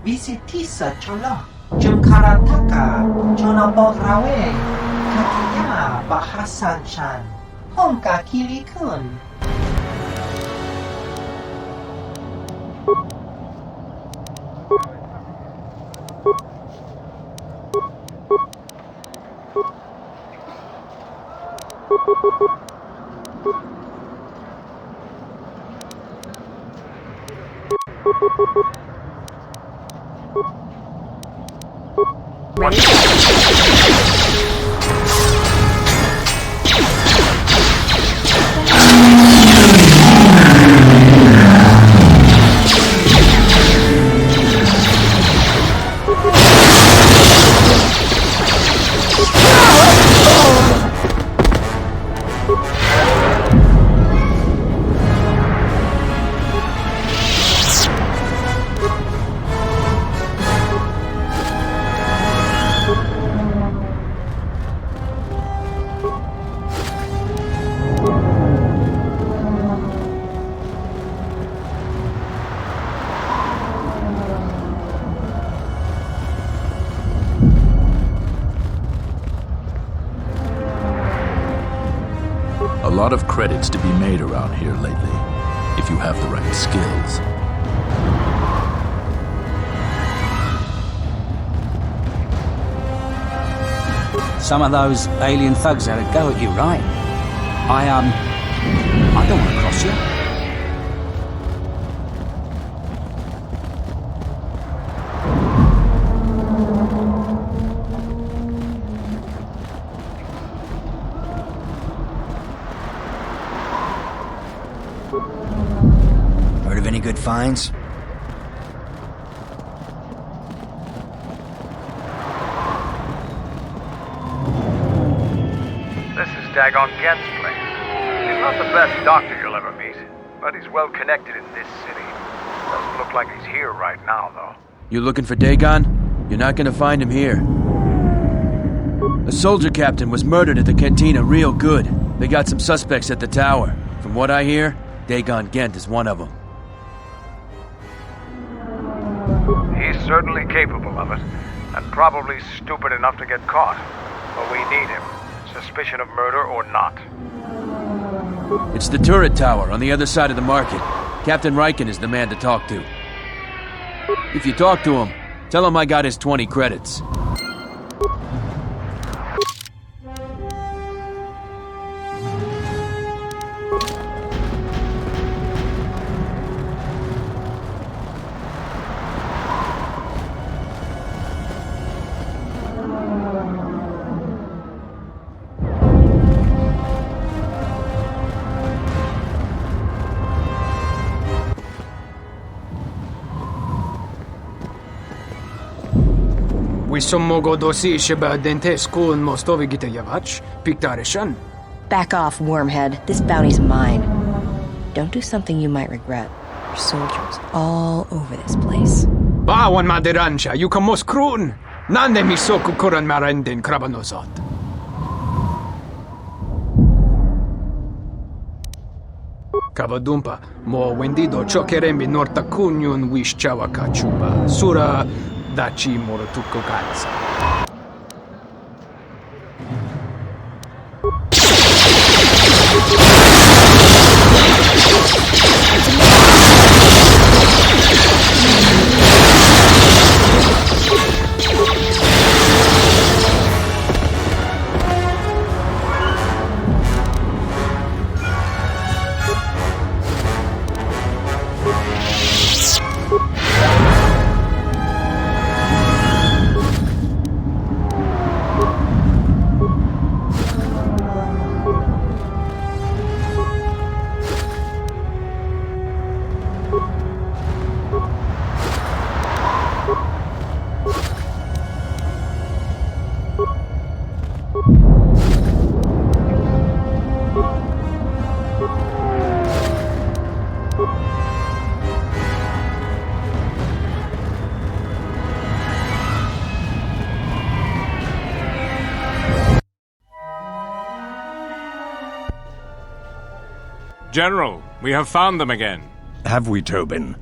Visitisa Cholo, Junkarataka, Jonabograwe, Kakiya Bahasan Shan, Honka Kilikun. A lot of credits to be made around here lately, if you have the right skills. Some of those alien thugs had a go at you, right? I don't want to cross you. Heard of any good finds? This is Dagon Gent's place. He's not the best doctor you'll ever meet, but he's well connected in this city. Doesn't look like he's here right now, though. You looking for Dagon? You're not gonna find him here. A soldier captain was murdered at the cantina real good. They got some suspects at the tower. From what I hear, Dagon Gent is one of them. He's certainly capable of it, and probably stupid enough to get caught. But we need him, suspicion of murder or not. It's the turret tower on the other side of the market. Captain Riken is the man to talk to. If you talk to him, tell him I got his 20 credits. Back off, wormhead. This bounty's mine. Don't do something you might regret. There's soldiers all over this place. Bawan madiransha, you can most krun. Nande misoku kuran marendin krabanosot. Kavadumpa, mo wendido chokerembi norta kunyun wish chawa kachuba. Sura dachi morotuko gansa. General, we have found them again. Have we, Tobin?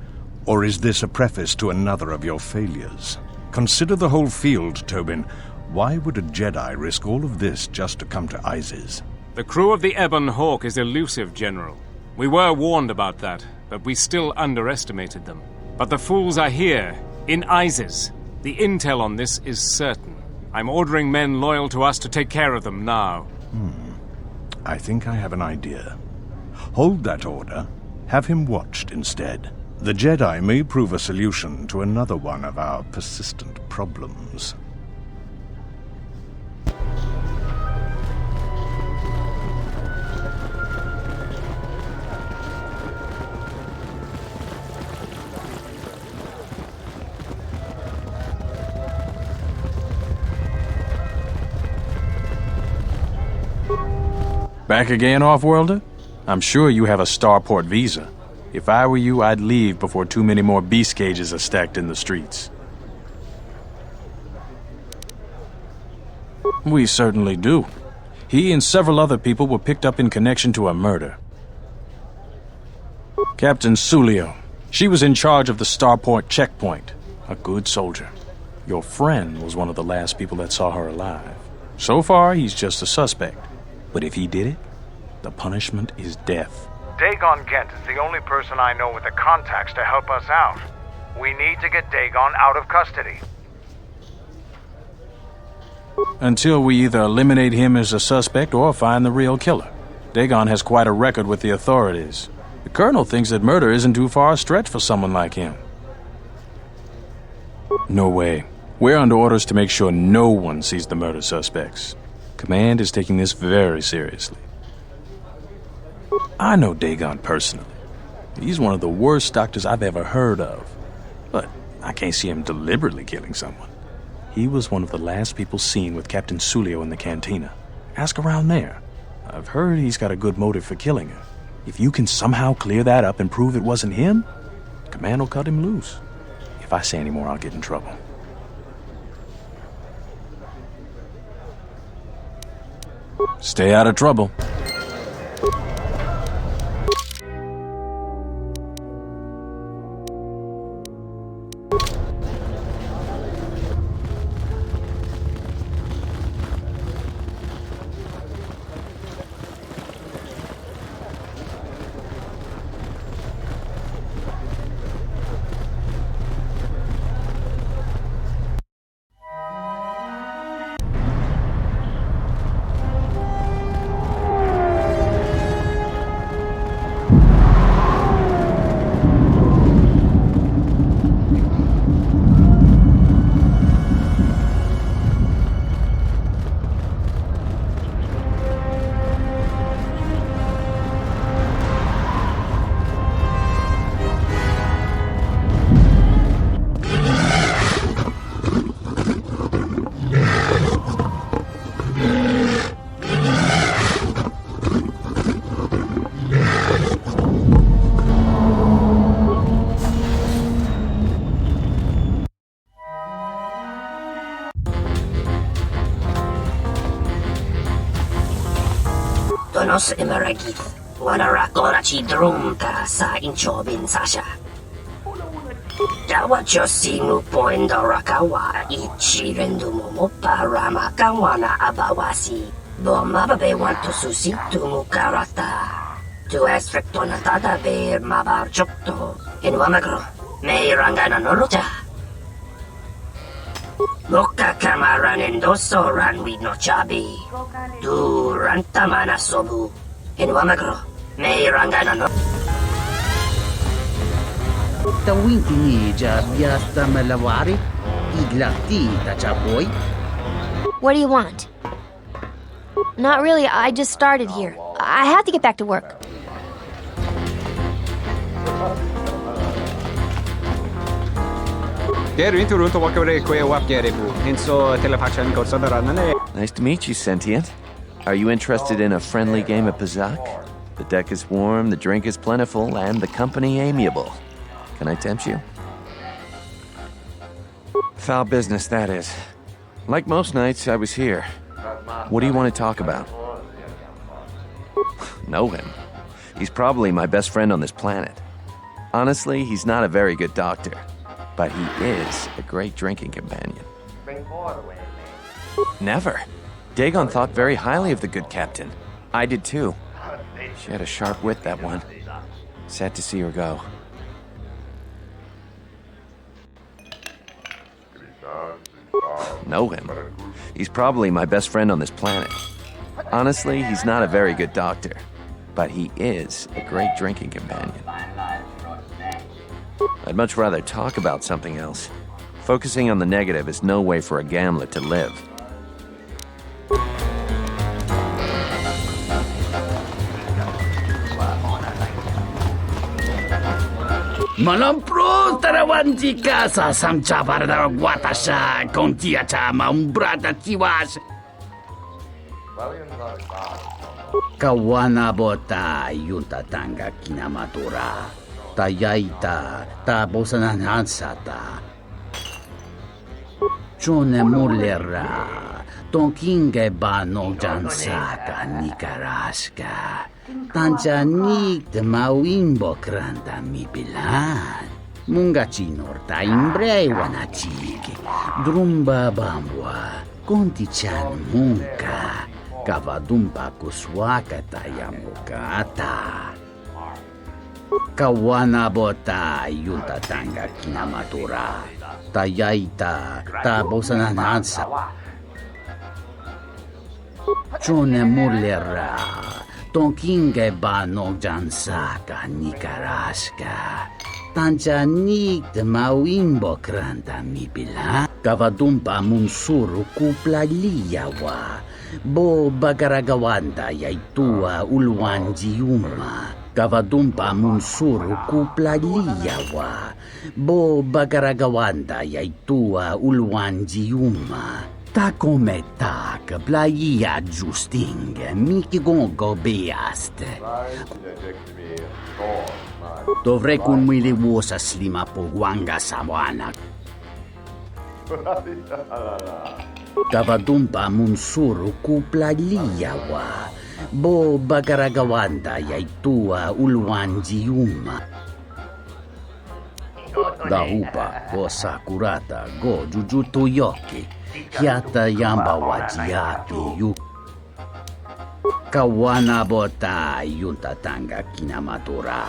Or is this a preface to another of your failures? Consider the whole field, Tobin. Why would a Jedi risk all of this just to come to Iziz? The crew of the Ebon Hawk is elusive, General. We were warned about that, but we still underestimated them. But the fools are here, in Iziz. The intel on this is certain. I'm ordering men loyal to us to take care of them now. I think I have an idea. Hold that order. Have him watched instead. The Jedi may prove a solution to another one of our persistent problems. Back again, Off-Worlder? I'm sure you have a starport visa. If I were you, I'd leave before too many more beast cages are stacked in the streets. We certainly do. He and several other people were picked up in connection to a murder. Captain Sulio. She was in charge of the starport checkpoint. A good soldier. Your friend was one of the last people that saw her alive. So far, he's just a suspect. But if he did it, the punishment is death. Dagon Gent is the only person I know with the contacts to help us out. We need to get Dagon out of custody. Until we either eliminate him as a suspect or find the real killer. Dagon has quite a record with the authorities. The Colonel thinks that murder isn't too far a stretch for someone like him. No way. We're under orders to make sure no one sees the murder suspects. Command is taking this very seriously. I know Dagon personally. He's one of the worst doctors I've ever heard of. But I can't see him deliberately killing someone. He was one of the last people seen with Captain Sulio in the cantina. Ask around there. I've heard he's got a good motive for killing her. If you can somehow clear that up and prove it wasn't him, Command will cut him loose. If I say any more, I'll get in trouble. Stay out of trouble. Donos emeragith, wanara korachi drumta sa inchobin sasha. Dawacho sinu poendo rakawa ichi rendumo parama kawana abawasi. Bomababe want to susitu mukarata. Tu estrictona tada be mabar chokto. In wamagro, may rangana noroja. Loka kamaran endoso ranwi no chabi. Du rantamana sobu. In wamagro, may rangana no. Tawinti ja biasta malawari. Iglati tachaboy. What do you want? Not really, I just started here. I have to get back to work. Nice to meet you, Sentient. Are you interested in a friendly game of Pazak? The deck is warm, the drink is plentiful, and the company amiable. Can I tempt you? Foul business, that is. Like most nights, I was here. What do you want to talk about? Know him? He's probably my best friend on this planet. Honestly, he's not a very good doctor, but he is a great drinking companion. Never. Dagon thought very highly of the good captain. I did too. She had a sharp wit, that one. Sad to see her go. Know him. He's probably my best friend on this planet. Honestly, he's not a very good doctor, but he is a great drinking companion. I'd much rather talk about something else. Focusing on the negative is no way for a gambler to live. Malampro tarawanjika sa samcha barda watasha kontia chama umbrata tiwas. Kawana bota yunta tanga kinamatura. Tayaita ta bosanan hansata. Chone mulera. Tonkinge bano jansaka nikaraska. Tanjanik de mawimbo kranda mi bilan. Munga chinorta imbrei wanachiki. Drumba bambwa. Konti-chan munka. Kavadumpa kuswaka tayamukata. Kawana bota yunta tanga kinamatura. Tayaita tabosanan hansa. Chone mulera. Tonkinge bano jansaka nikaraska. Tanjanik de mawimbo kranda mi bilan. Kavadumpa munsuru kupla liyawa. Bo bagaragawanda yaitua ulwanji yuma. Kavadumpa munsuru kupla liyawa. Bo bagaragawanda yaitua ulwanji yuma. Ta come tak playa justing miki gongo beast. Dovrei kun mwili wosa slima po wanga sawana. Kavadumpa munsuru kupla liyawa. Bo bagaragawanda yaitua ulwanji yuma. Dahupa go sakurata go jujutu yoki. Hiata yamba wajiaki yu. Kawana bota yunta tanga kinamatura.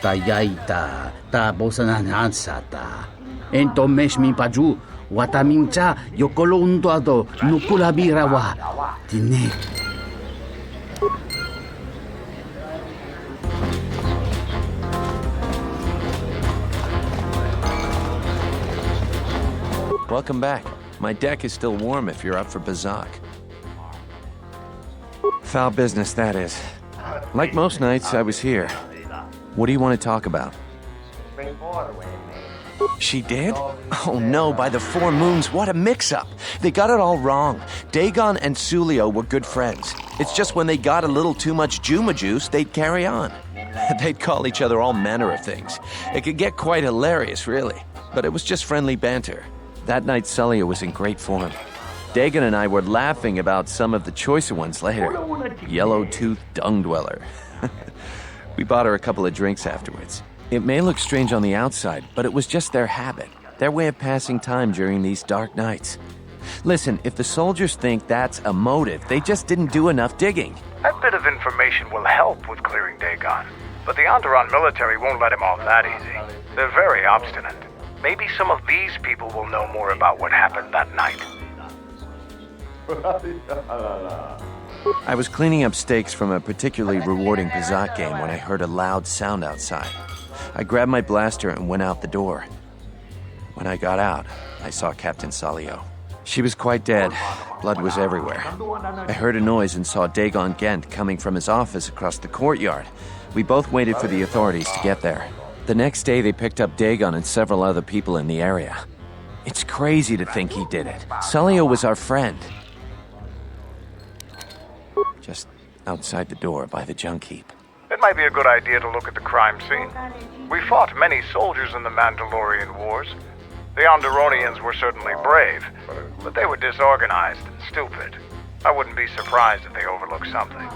Tayaita tabosanan hansata. Ento meshmi paju. Watamincha yokolondoado nukulabirawa. Tine. Welcome back. My deck is still warm if you're up for Bazak. Foul business, that is. Like most nights, I was here. What do you want to talk about? She did? Oh no, by the four moons, what a mix-up. They got it all wrong. Dagon and Sulio were good friends. It's just when they got a little too much Juma juice, they'd carry on. They'd call each other all manner of things. It could get quite hilarious, really. But it was just friendly banter. That night, Sulio was in great form. Dagon and I were laughing about some of the choicer ones later. Yellow-toothed dung dweller. We bought her a couple of drinks afterwards. It may look strange on the outside, but it was just their habit, their way of passing time during these dark nights. Listen, if the soldiers think that's a motive, they just didn't do enough digging. That bit of information will help with clearing Dagon, but the Onderon military won't let him off that easy. They're very obstinate. Maybe some of these people will know more about what happened that night. I was cleaning up stakes from a particularly rewarding Bazak game when I heard a loud sound outside. I grabbed my blaster and went out the door. When I got out, I saw Captain Salio. She was quite dead. Blood was everywhere. I heard a noise and saw Dagon Gent coming from his office across the courtyard. We both waited for the authorities to get there. The next day, they picked up Dagon and several other people in the area. It's crazy to think he did it. Salio was our friend. Just outside the door by the junk heap. It might be a good idea to look at the crime scene. We fought many soldiers in the Mandalorian wars. The Onderonians were certainly brave, but they were disorganized and stupid. I wouldn't be surprised if they overlooked something.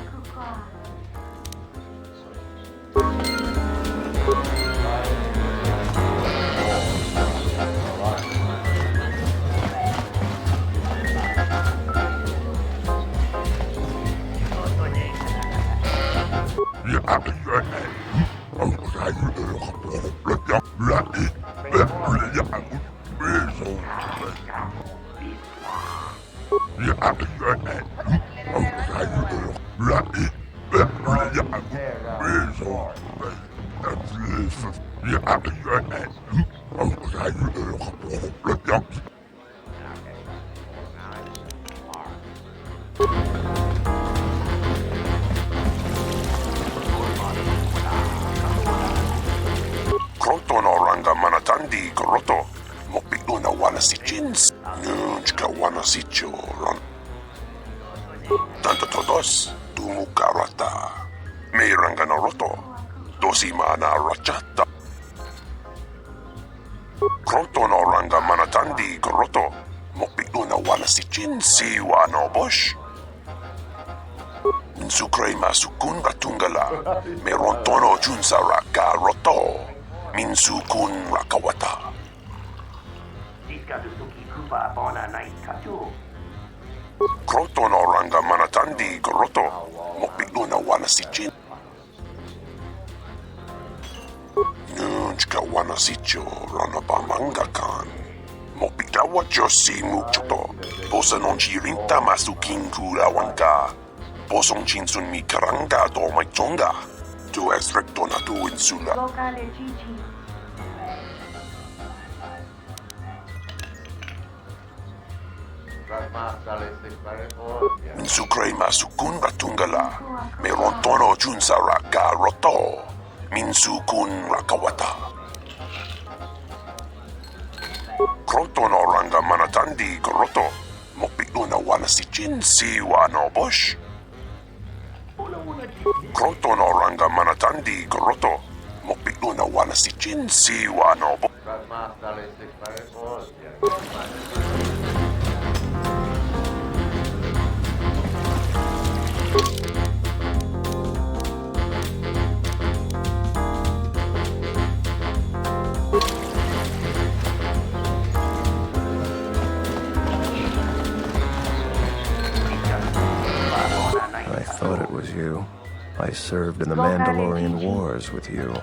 I served in the Mandalorian Wars with you.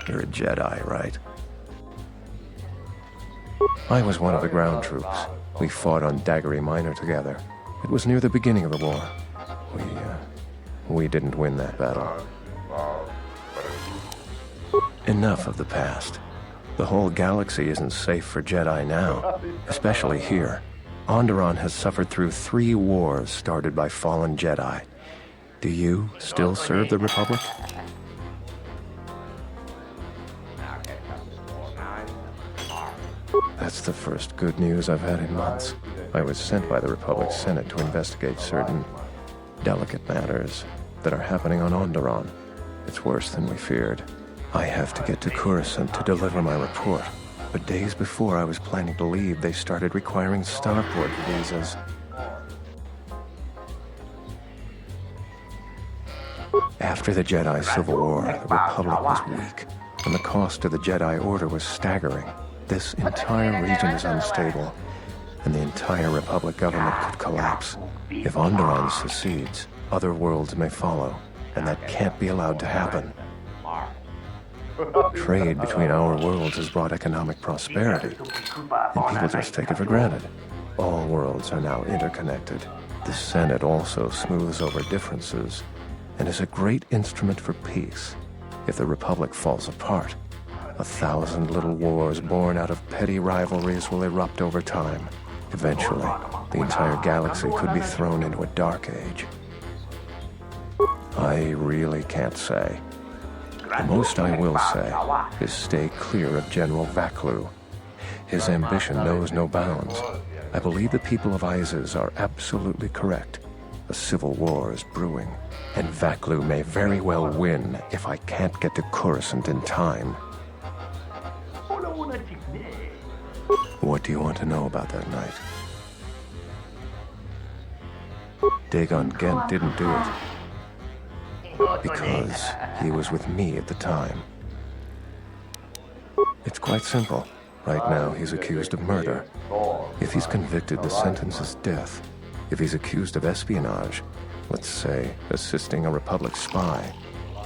You're a Jedi, right? I was one of the ground troops. We fought on Daggery Minor together. It was near the beginning of the war. We didn't win that battle. Enough of the past. The whole galaxy isn't safe for Jedi now, especially here. Onderon has suffered through 3 wars started by fallen Jedi. Do you still serve the Republic? That's the first good news I've had in months. I was sent by the Republic Senate to investigate certain delicate matters that are happening on Onderon. It's worse than we feared. I have to get to Coruscant to deliver my report. But days before I was planning to leave, they started requiring starport visas. After the Jedi Civil War, the Republic was weak, and the cost to the Jedi Order was staggering. This entire region is unstable, and the entire Republic government could collapse. If Onderon secedes, other worlds may follow, and that can't be allowed to happen. Trade between our worlds has brought economic prosperity, and people just take it for granted. All worlds are now interconnected. The Senate also smooths over differences, and is a great instrument for peace. If the Republic falls apart, 1,000 little wars born out of petty rivalries will erupt over time. Eventually, the entire galaxy could be thrown into a dark age. I really can't say. The most I will say is stay clear of General Vaklu. His ambition knows no bounds. I believe the people of Iziz are absolutely correct. A civil war is brewing, and Vaklu may very well win if I can't get to Coruscant in time. What do you want to know about that night? Dagon Gent didn't do it. Because he was with me at the time. It's quite simple. Right now, he's accused of murder. If he's convicted, the sentence is death. If he's accused of espionage, let's say assisting a Republic spy,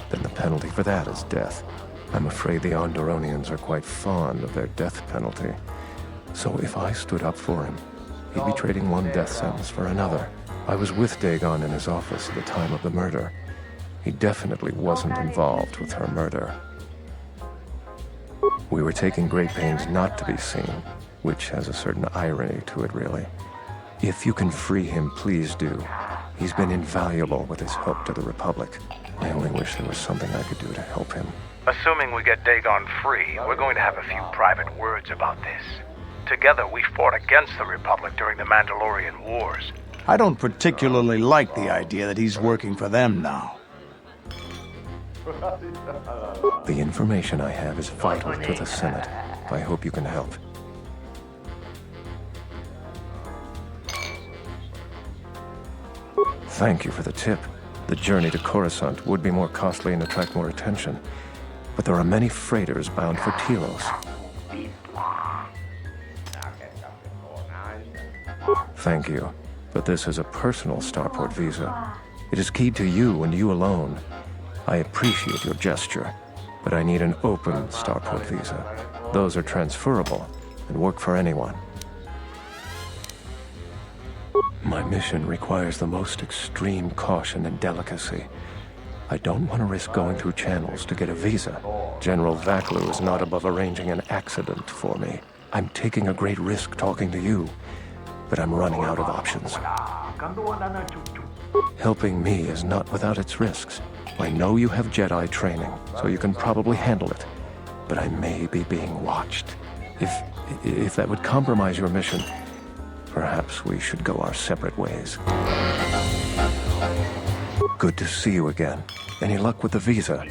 then the penalty for that is death. I'm afraid the Andoronians are quite fond of their death penalty. So if I stood up for him, he'd be trading one death sentence for another. I was with Dxun in his office at the time of the murder. He definitely wasn't involved with her murder. We were taking great pains not to be seen, which has a certain irony to it, really. If you can free him, please do. He's been invaluable with his help to the Republic. I only wish there was something I could do to help him. Assuming we get Dxun free, we're going to have a few private words about this. Together, we fought against the Republic during the Mandalorian Wars. I don't particularly like the idea that he's working for them now. The information I have is vital to the Senate. I hope you can help. Thank you for the tip. The journey to Coruscant would be more costly and attract more attention. But there are many freighters bound for Telos. Thank you, but this is a personal starport visa. It is keyed to you and you alone. I appreciate your gesture, but I need an open starport visa. Those are transferable and work for anyone. My mission requires the most extreme caution and delicacy. I don't want to risk going through channels to get a visa. General Vaklu is not above arranging an accident for me. I'm taking a great risk talking to you, but I'm running out of options. Helping me is not without its risks. I know you have Jedi training, so you can probably handle it. But I may be being watched. If that would compromise your mission, perhaps we should go our separate ways. Good to see you again. Any luck with the visa?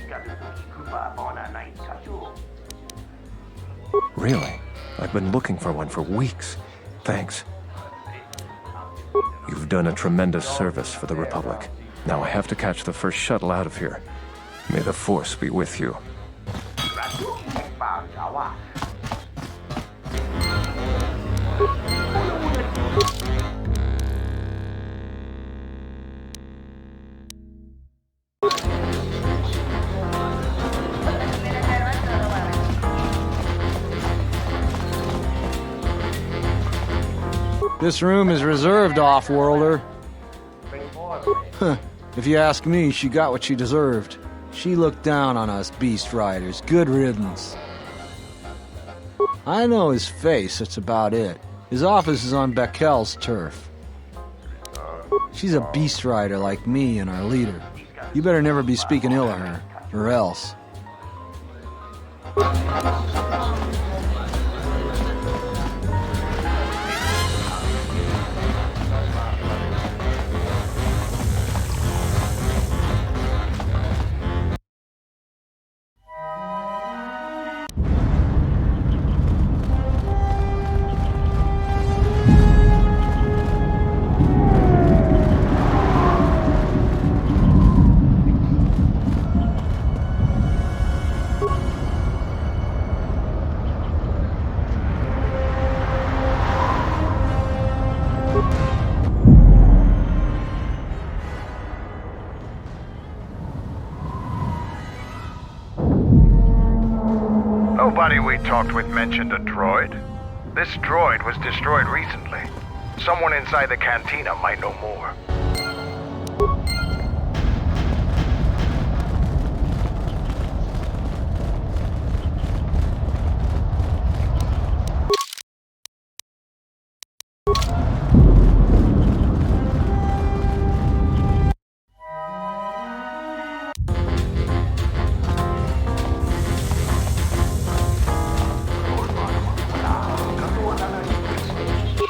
Really? I've been looking for one for weeks. Thanks. You've done a tremendous service for the Republic. Now I have to catch the first shuttle out of here. May the Force be with you. This room is reserved, off-worlder. Huh. If you ask me, she got what she deserved. She looked down on us beast riders. Good riddance. I know his face, that's about it. His office is on Bekel's turf. She's a beast rider like me and our leader. You better never be speaking ill of her, or else. Nobody we talked with mentioned a droid. This droid was destroyed recently. Someone inside the cantina might know more.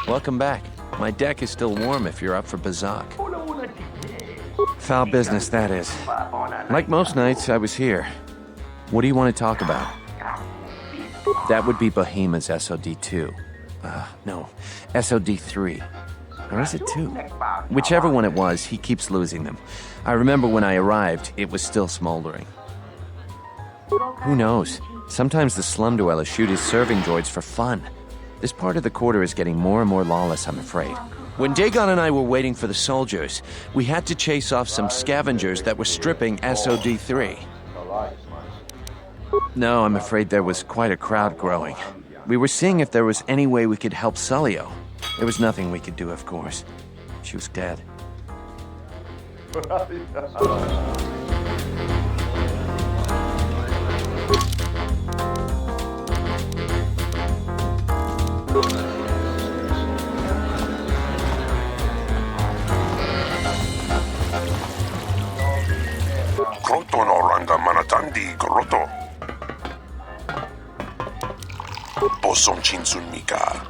Welcome back. My deck is still warm if you're up for Bazak. Foul business, that is. Like most nights, I was here. What do you want to talk about? That would be Bohema's SOD-2. No, SOD-3. Or is it 2? Whichever one it was, he keeps losing them. I remember when I arrived, it was still smoldering. Who knows? Sometimes the slum dwellers shoot his serving droids for fun. This part of the quarter is getting more and more lawless, I'm afraid. When Dxun and I were waiting for the soldiers, we had to chase off some scavengers that were stripping SOD-3. No, I'm afraid there was quite a crowd growing. We were seeing if there was any way we could help Sulio. There was nothing we could do, of course. She was dead. Kroto no ranga manatandi koroto. Poson chinsun mika.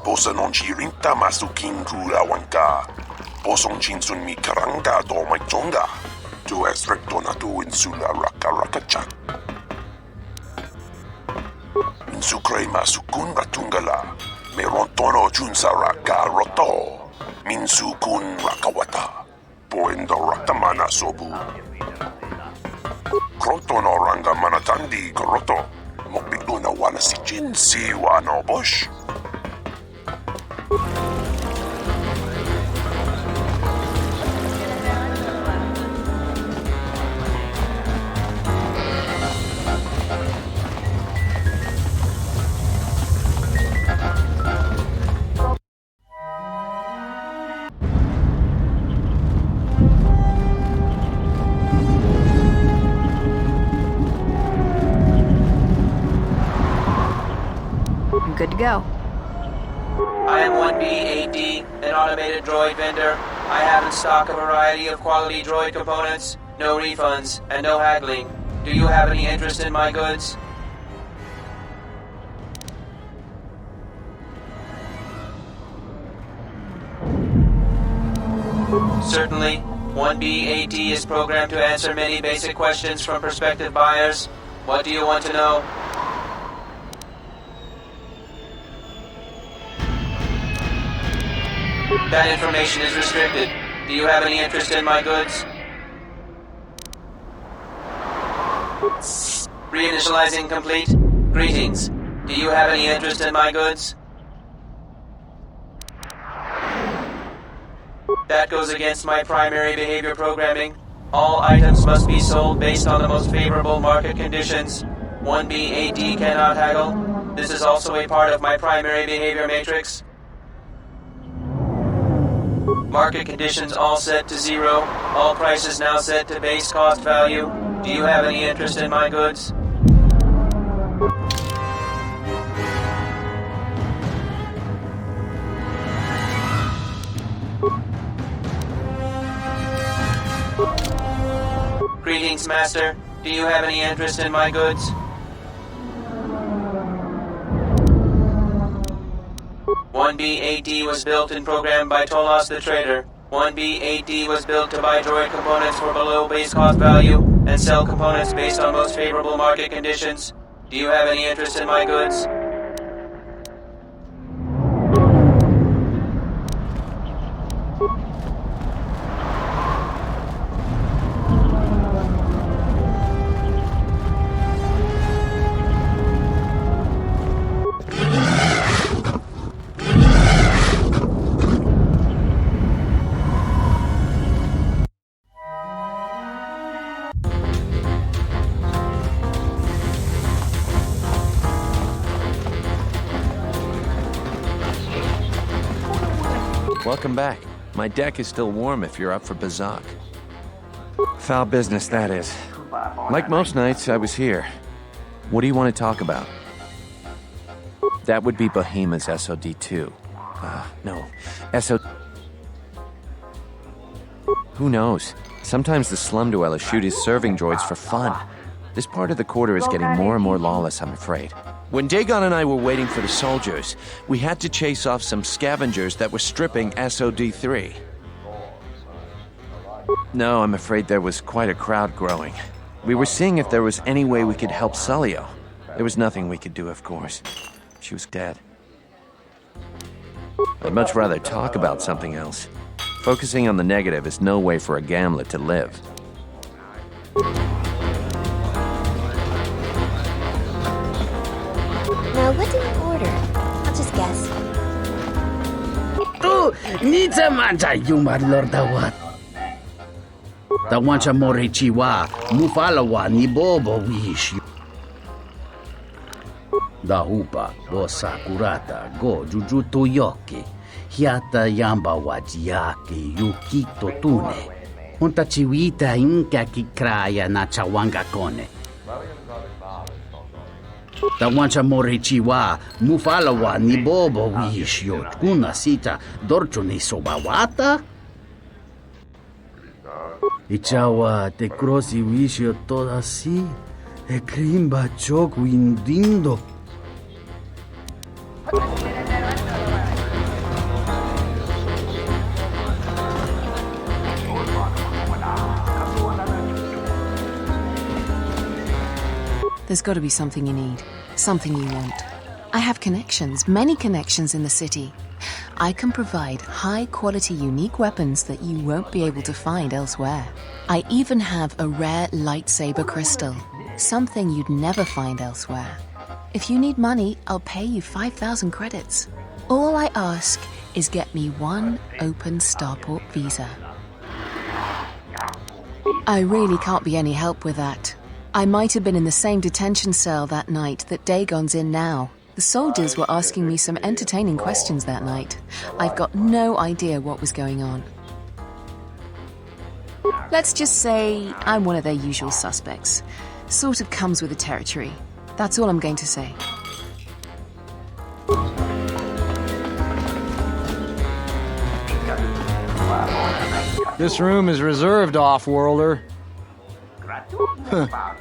Posa non ci rinta masu kingura wanka. Poson chinsun mika ranga do maichonga. Tu es rectona tu insula raka raka chat. Insu crema sukun ratungala. Me rontono junsa raka roto. Minsu kun rakawata. Poendo ratamana sobu. Kroto no ranga manatandi koroto. Mokbigdo na wana si Jin si wano bosh. Good to go. I am 1B-AD, an automated droid vendor. I have in stock a variety of quality droid components, no refunds, and no haggling. Do you have any interest in my goods? Certainly. 1B-AD is programmed to answer many basic questions from prospective buyers. What do you want to know? That information is restricted. Do you have any interest in my goods? Reinitializing complete. Greetings. Do you have any interest in my goods? That goes against my primary behavior programming. All items must be sold based on the most favorable market conditions. 1B-AD cannot haggle. This is also a part of my primary behavior matrix. Market conditions all set to 0. All prices now set to base cost value. Do you have any interest in my goods? Greetings, Master. Do you have any interest in my goods? "1B-AD was built and programmed by Tolos the Trader. 1B-AD was built to buy droid components for below base cost value and sell components based on most favorable market conditions. Do you have any interest in my goods?" Welcome back. My deck is still warm if you're up for Bazak. Foul business, that is. Like most nights, I was here. What do you want to talk about? That would be Bohema's SOD-2. No. Who knows? Sometimes the slum dwellers shoot his serving droids for fun. This part of the quarter is getting more and more lawless, I'm afraid. When Dxun and I were waiting for the soldiers, we had to chase off some scavengers that were stripping SOD-3. No, I'm afraid there was quite a crowd growing. We were seeing if there was any way we could help Sulio. There was nothing we could do, of course. She was dead. I'd much rather talk about something else. Focusing on the negative is no way for a gambler to live. Nita manta yumar lordawat. Tawancha morichiwa, mufalawa ni bobo wish. Dahupa, bosa kurata, go jujuto yoke. Hiata yamba wajiake yukito tune. Unta chiwita inka kikraya na chawanga kone. Tawancha morichiwa, mufalawa ni bobo wishyo. Kuna sita dorcho ni sobawata. Ichawa te crosi wishyo toda si. E krimba chok windindo. There's got to be something you need, something you want. I have connections, many connections in the city. I can provide high-quality, unique weapons that you won't be able to find elsewhere. I even have a rare lightsaber crystal, something you'd never find elsewhere. If you need money, I'll pay you 5,000 credits. All I ask is get me one open starport visa. I really can't be any help with that. I might have been in the same detention cell that night that Dagon's in now. The soldiers were asking me some entertaining questions that night. I've got no idea what was going on. Let's just say I'm one of their usual suspects. Sort of comes with the territory. That's all I'm going to say. This room is reserved, off-worlder.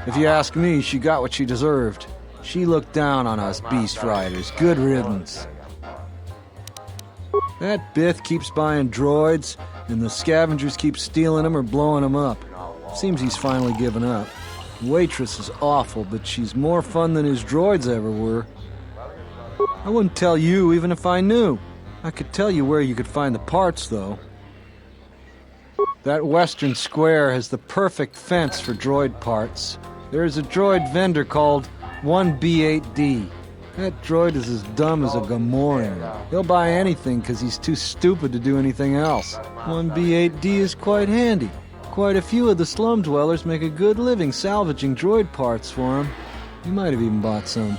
If you ask me, she got what she deserved. She looked down on us beast riders. Good riddance. That Bith keeps buying droids, and the scavengers keep stealing them or blowing them up. Seems he's finally given up. The waitress is awful, but she's more fun than his droids ever were. I wouldn't tell you even if I knew. I could tell you where you could find the parts, though. That western square has the perfect fence for droid parts. There's a droid vendor called 1B8D. That droid is as dumb as a Gamorrean. He'll buy anything because he's too stupid to do anything else. 1B8D is quite handy. Quite a few of the slum dwellers make a good living salvaging droid parts for him. You might have even bought some.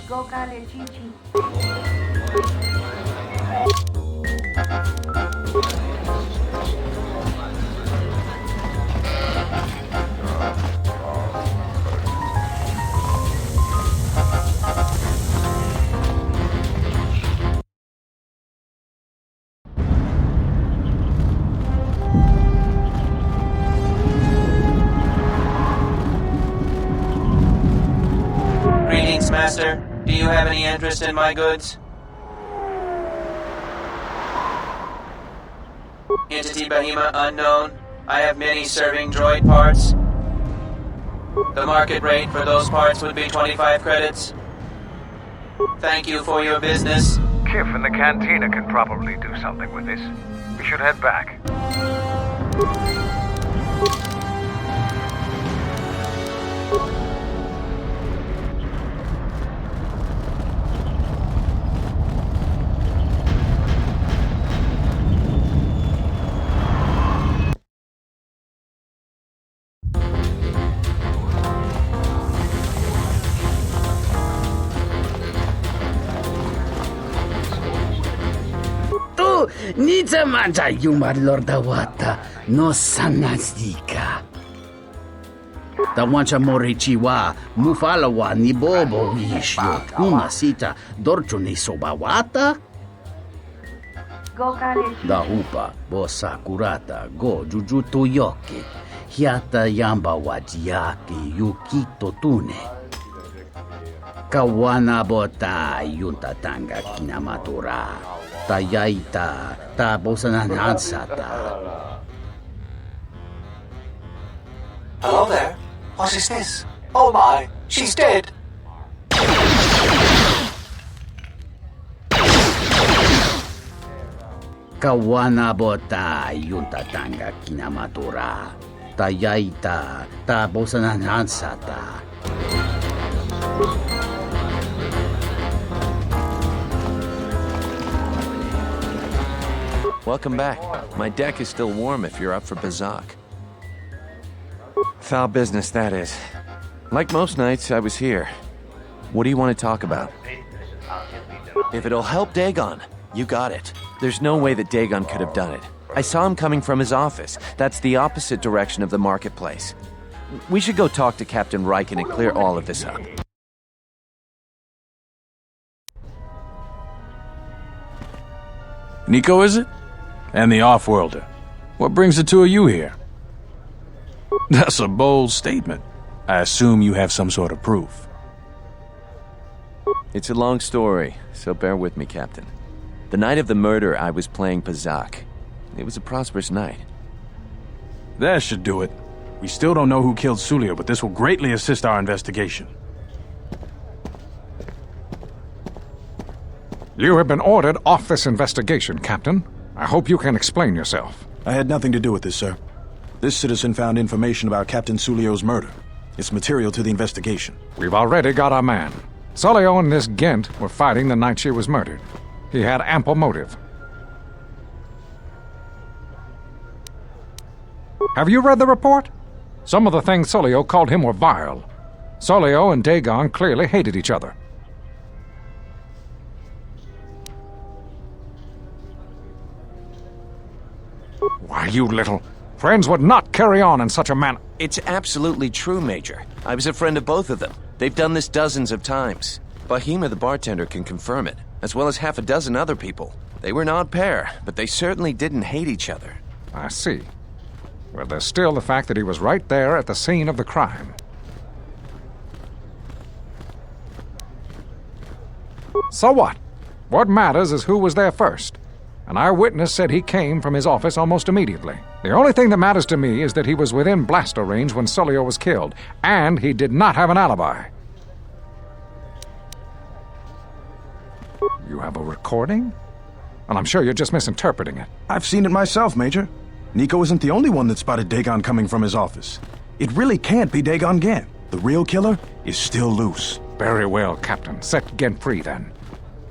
Greetings, Master. Do you have any interest in my goods? Entity Bahima unknown. I have many serving droid parts. The market rate for those parts would be 25 credits. Thank you for your business. Kif in the cantina can probably do something with this. We should head back. Nita manta yumar lordawata no sanazika. Tawancha morichiwa mufalawa ni bobo wishyo. Una sita dorcho ni sobawata. Dahupa bosa kurata go jujuto yoke. Hiata yamba wajiake yukito tune. Kawana bota yuntatanga kinamatura. Tayaita ta bosananansata. Hello there. What is this? Oh my, she's dead. Kawana bota yuntatanga kinamatura. Tayaita ta bosananansata. Welcome back. My deck is still warm if you're up for Bazak. Foul business, that is. Like most nights, I was here. What do you want to talk about? If it'll help Dagon, you got it. There's no way that Dagon could have done it. I saw him coming from his office. That's the opposite direction of the marketplace. We should go talk to Captain Riken and clear all of this up. Nico, is it? And the Offworlder. What brings the two of you here? That's a bold statement. I assume you have some sort of proof. It's a long story, so bear with me, Captain. The night of the murder, I was playing Bazak. It was a prosperous night. That should do it. We still don't know who killed Sulio, but this will greatly assist our investigation. You have been ordered off this investigation, Captain. I hope you can explain yourself. I had nothing to do with this, sir. This citizen found information about Captain Sulio's murder. It's material to the investigation. We've already got our man. Sulio and this Gent were fighting the night she was murdered. He had ample motive. Have you read the report? Some of the things Sulio called him were vile. Sulio and Dagon clearly hated each other. Why, you little... Friends would not carry on in such a manner. It's absolutely true, Major. I was a friend of both of them. They've done this dozens of times. Bahima the bartender can confirm it, as well as half a dozen other people. They were an odd pair, but they certainly didn't hate each other. I see. Well, there's still the fact that he was right there at the scene of the crime. So what? What matters is who was there first. An eyewitness said he came from his office almost immediately. The only thing that matters to me is that he was within blaster range when Sulio was killed, and he did not have an alibi. You have a recording? Well, I'm sure you're just misinterpreting it. I've seen it myself, Major. Nico isn't the only one that spotted Dagon coming from his office. It really can't be Dagon Gent. The real killer is still loose. Very well, Captain. Set Gent free, then.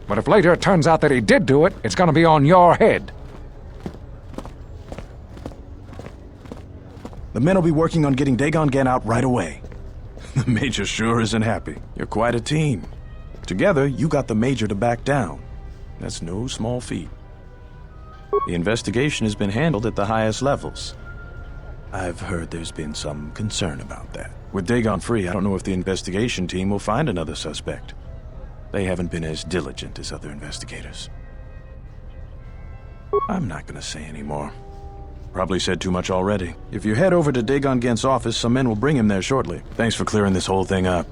But if later it turns out that he did do it, it's gonna be on your head. The men will be working on getting Dagon Gent out right away. The Major sure isn't happy. You're quite a team. Together, you got the Major to back down. That's no small feat. The investigation has been handled at the highest levels. I've heard there's been some concern about that. With Dagon free, I don't know if the investigation team will find another suspect. They haven't been as diligent as other investigators. I'm not gonna say any more. Probably said too much already. If you head over to Dagon Gent's office, some men will bring him there shortly. Thanks for clearing this whole thing up.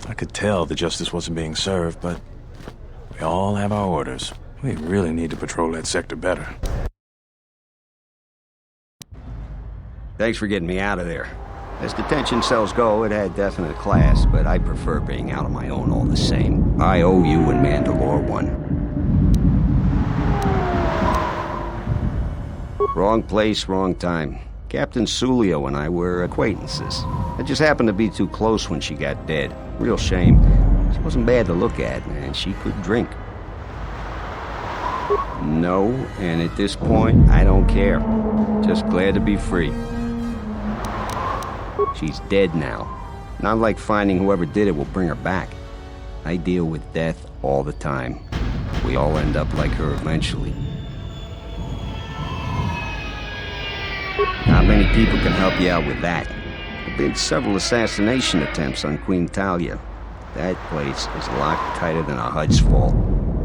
I could tell the justice wasn't being served, but we all have our orders. We really need to patrol that sector better. Thanks for getting me out of there. As detention cells go, it had definite class, but I prefer being out on my own all the same. I owe you and Mandalore one. Wrong place, wrong time. Captain Sulio and I were acquaintances. I just happened to be too close when she got dead. Real shame. She wasn't bad to look at, and she could drink. No, and at this point, I don't care. Just glad to be free. She's dead now. Not like finding whoever did it will bring her back. I deal with death all the time. We all end up like her eventually. Not many people can help you out with that. There have been several assassination attempts on Queen Talia. That place is locked tighter than a Hud's Fall.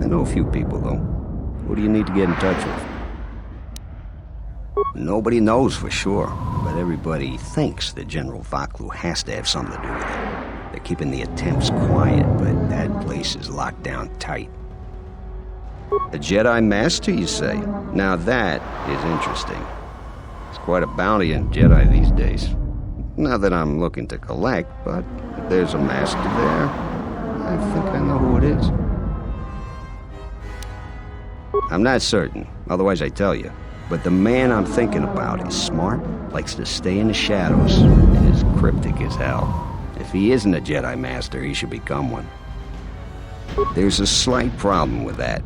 I know a few people, though. Who do you need to get in touch with? Nobody knows for sure, but everybody thinks that General Vaklu has to have something to do with it. They're keeping the attempts quiet, but that place is locked down tight. A Jedi Master, you say? Now that is interesting. It's quite a bounty in Jedi these days. Not that I'm looking to collect, but if there's a Master there, I think I know who it is. I'm not certain, otherwise I'd tell you. But the man I'm thinking about is smart, likes to stay in the shadows, and is cryptic as hell. If he isn't a Jedi Master, he should become one. There's a slight problem with that.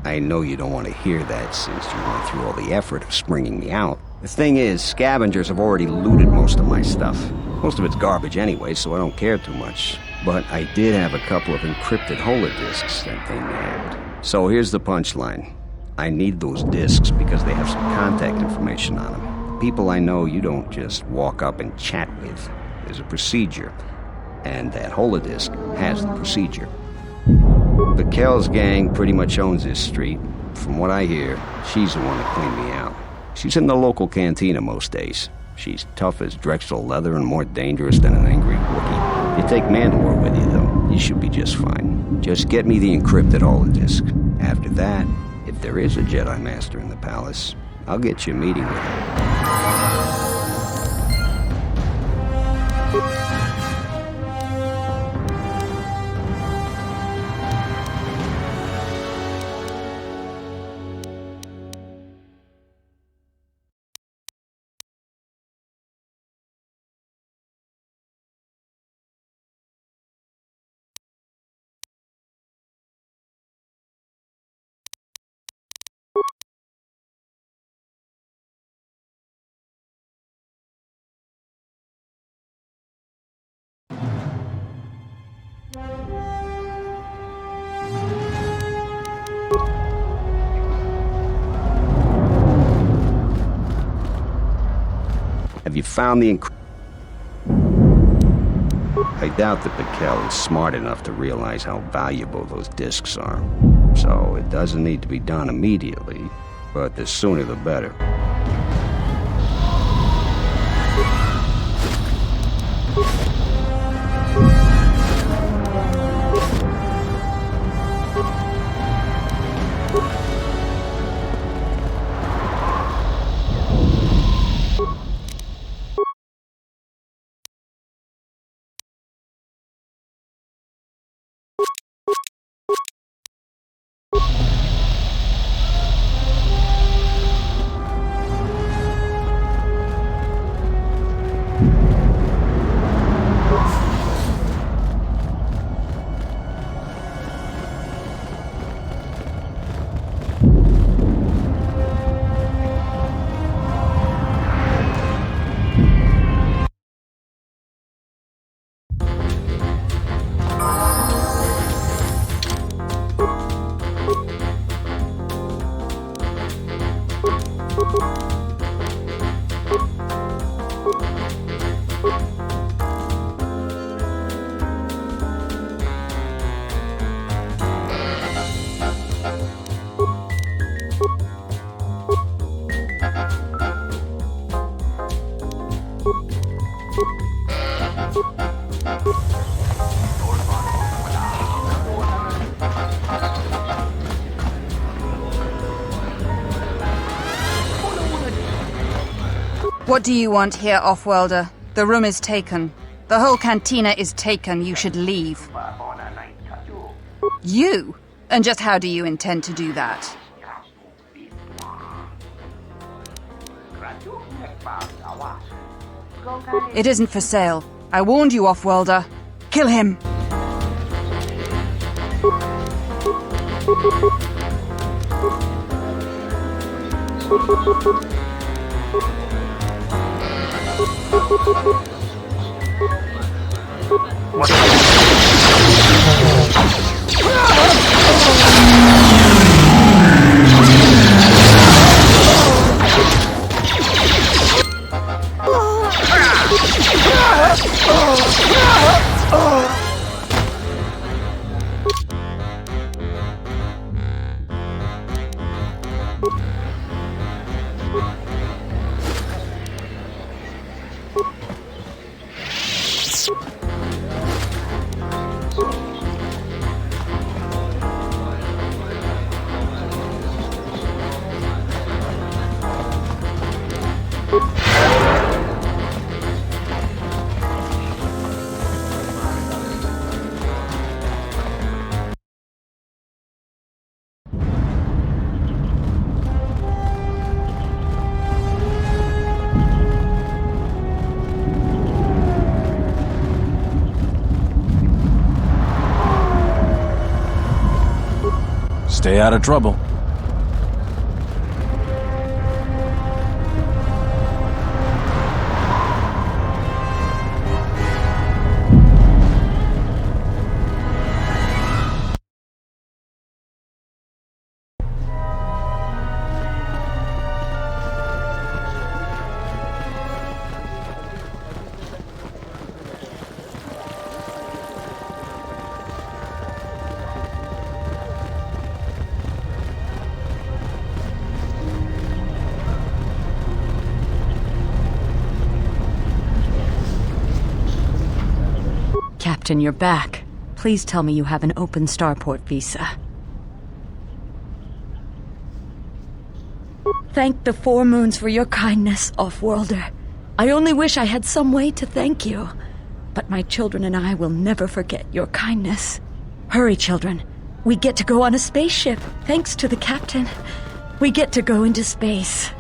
I know you don't want to hear that since you went through all the effort of springing me out. The thing is, scavengers have already looted most of my stuff. Most of it's garbage anyway, so I don't care too much. But I did have a couple of encrypted holodisks that they nabbed. So here's the punchline. I need those disks because they have some contact information on them. People I know you don't just walk up and chat with. There's a procedure. And that holodisk has the procedure. The Kells gang pretty much owns this street. From what I hear, she's the one that cleaned me out. She's in the local cantina most days. She's tough as Drexel leather and more dangerous than an angry Wookiee. You take Mandalore with you, though, you should be just fine. Just get me the encrypted holodisk. After that, if there is a Jedi Master in the palace, I'll get you a meeting with him. Have you found the I doubt that Mikkel is smart enough to realize how valuable those discs are. So it doesn't need to be done immediately, but the sooner the better. What do you want here, Offworlder? The room is taken. The whole cantina is taken. You should leave. You? And just how do you intend to do that? It isn't for sale. I warned you, Offworlder. Kill him! Stay out of trouble. Captain, you're back. Please tell me you have an open starport visa. Thank the Four Moons for your kindness, Offworlder. I only wish I had some way to thank you. But my children and I will never forget your kindness. Hurry, children. We get to go on a spaceship, thanks to the captain. We get to go into space.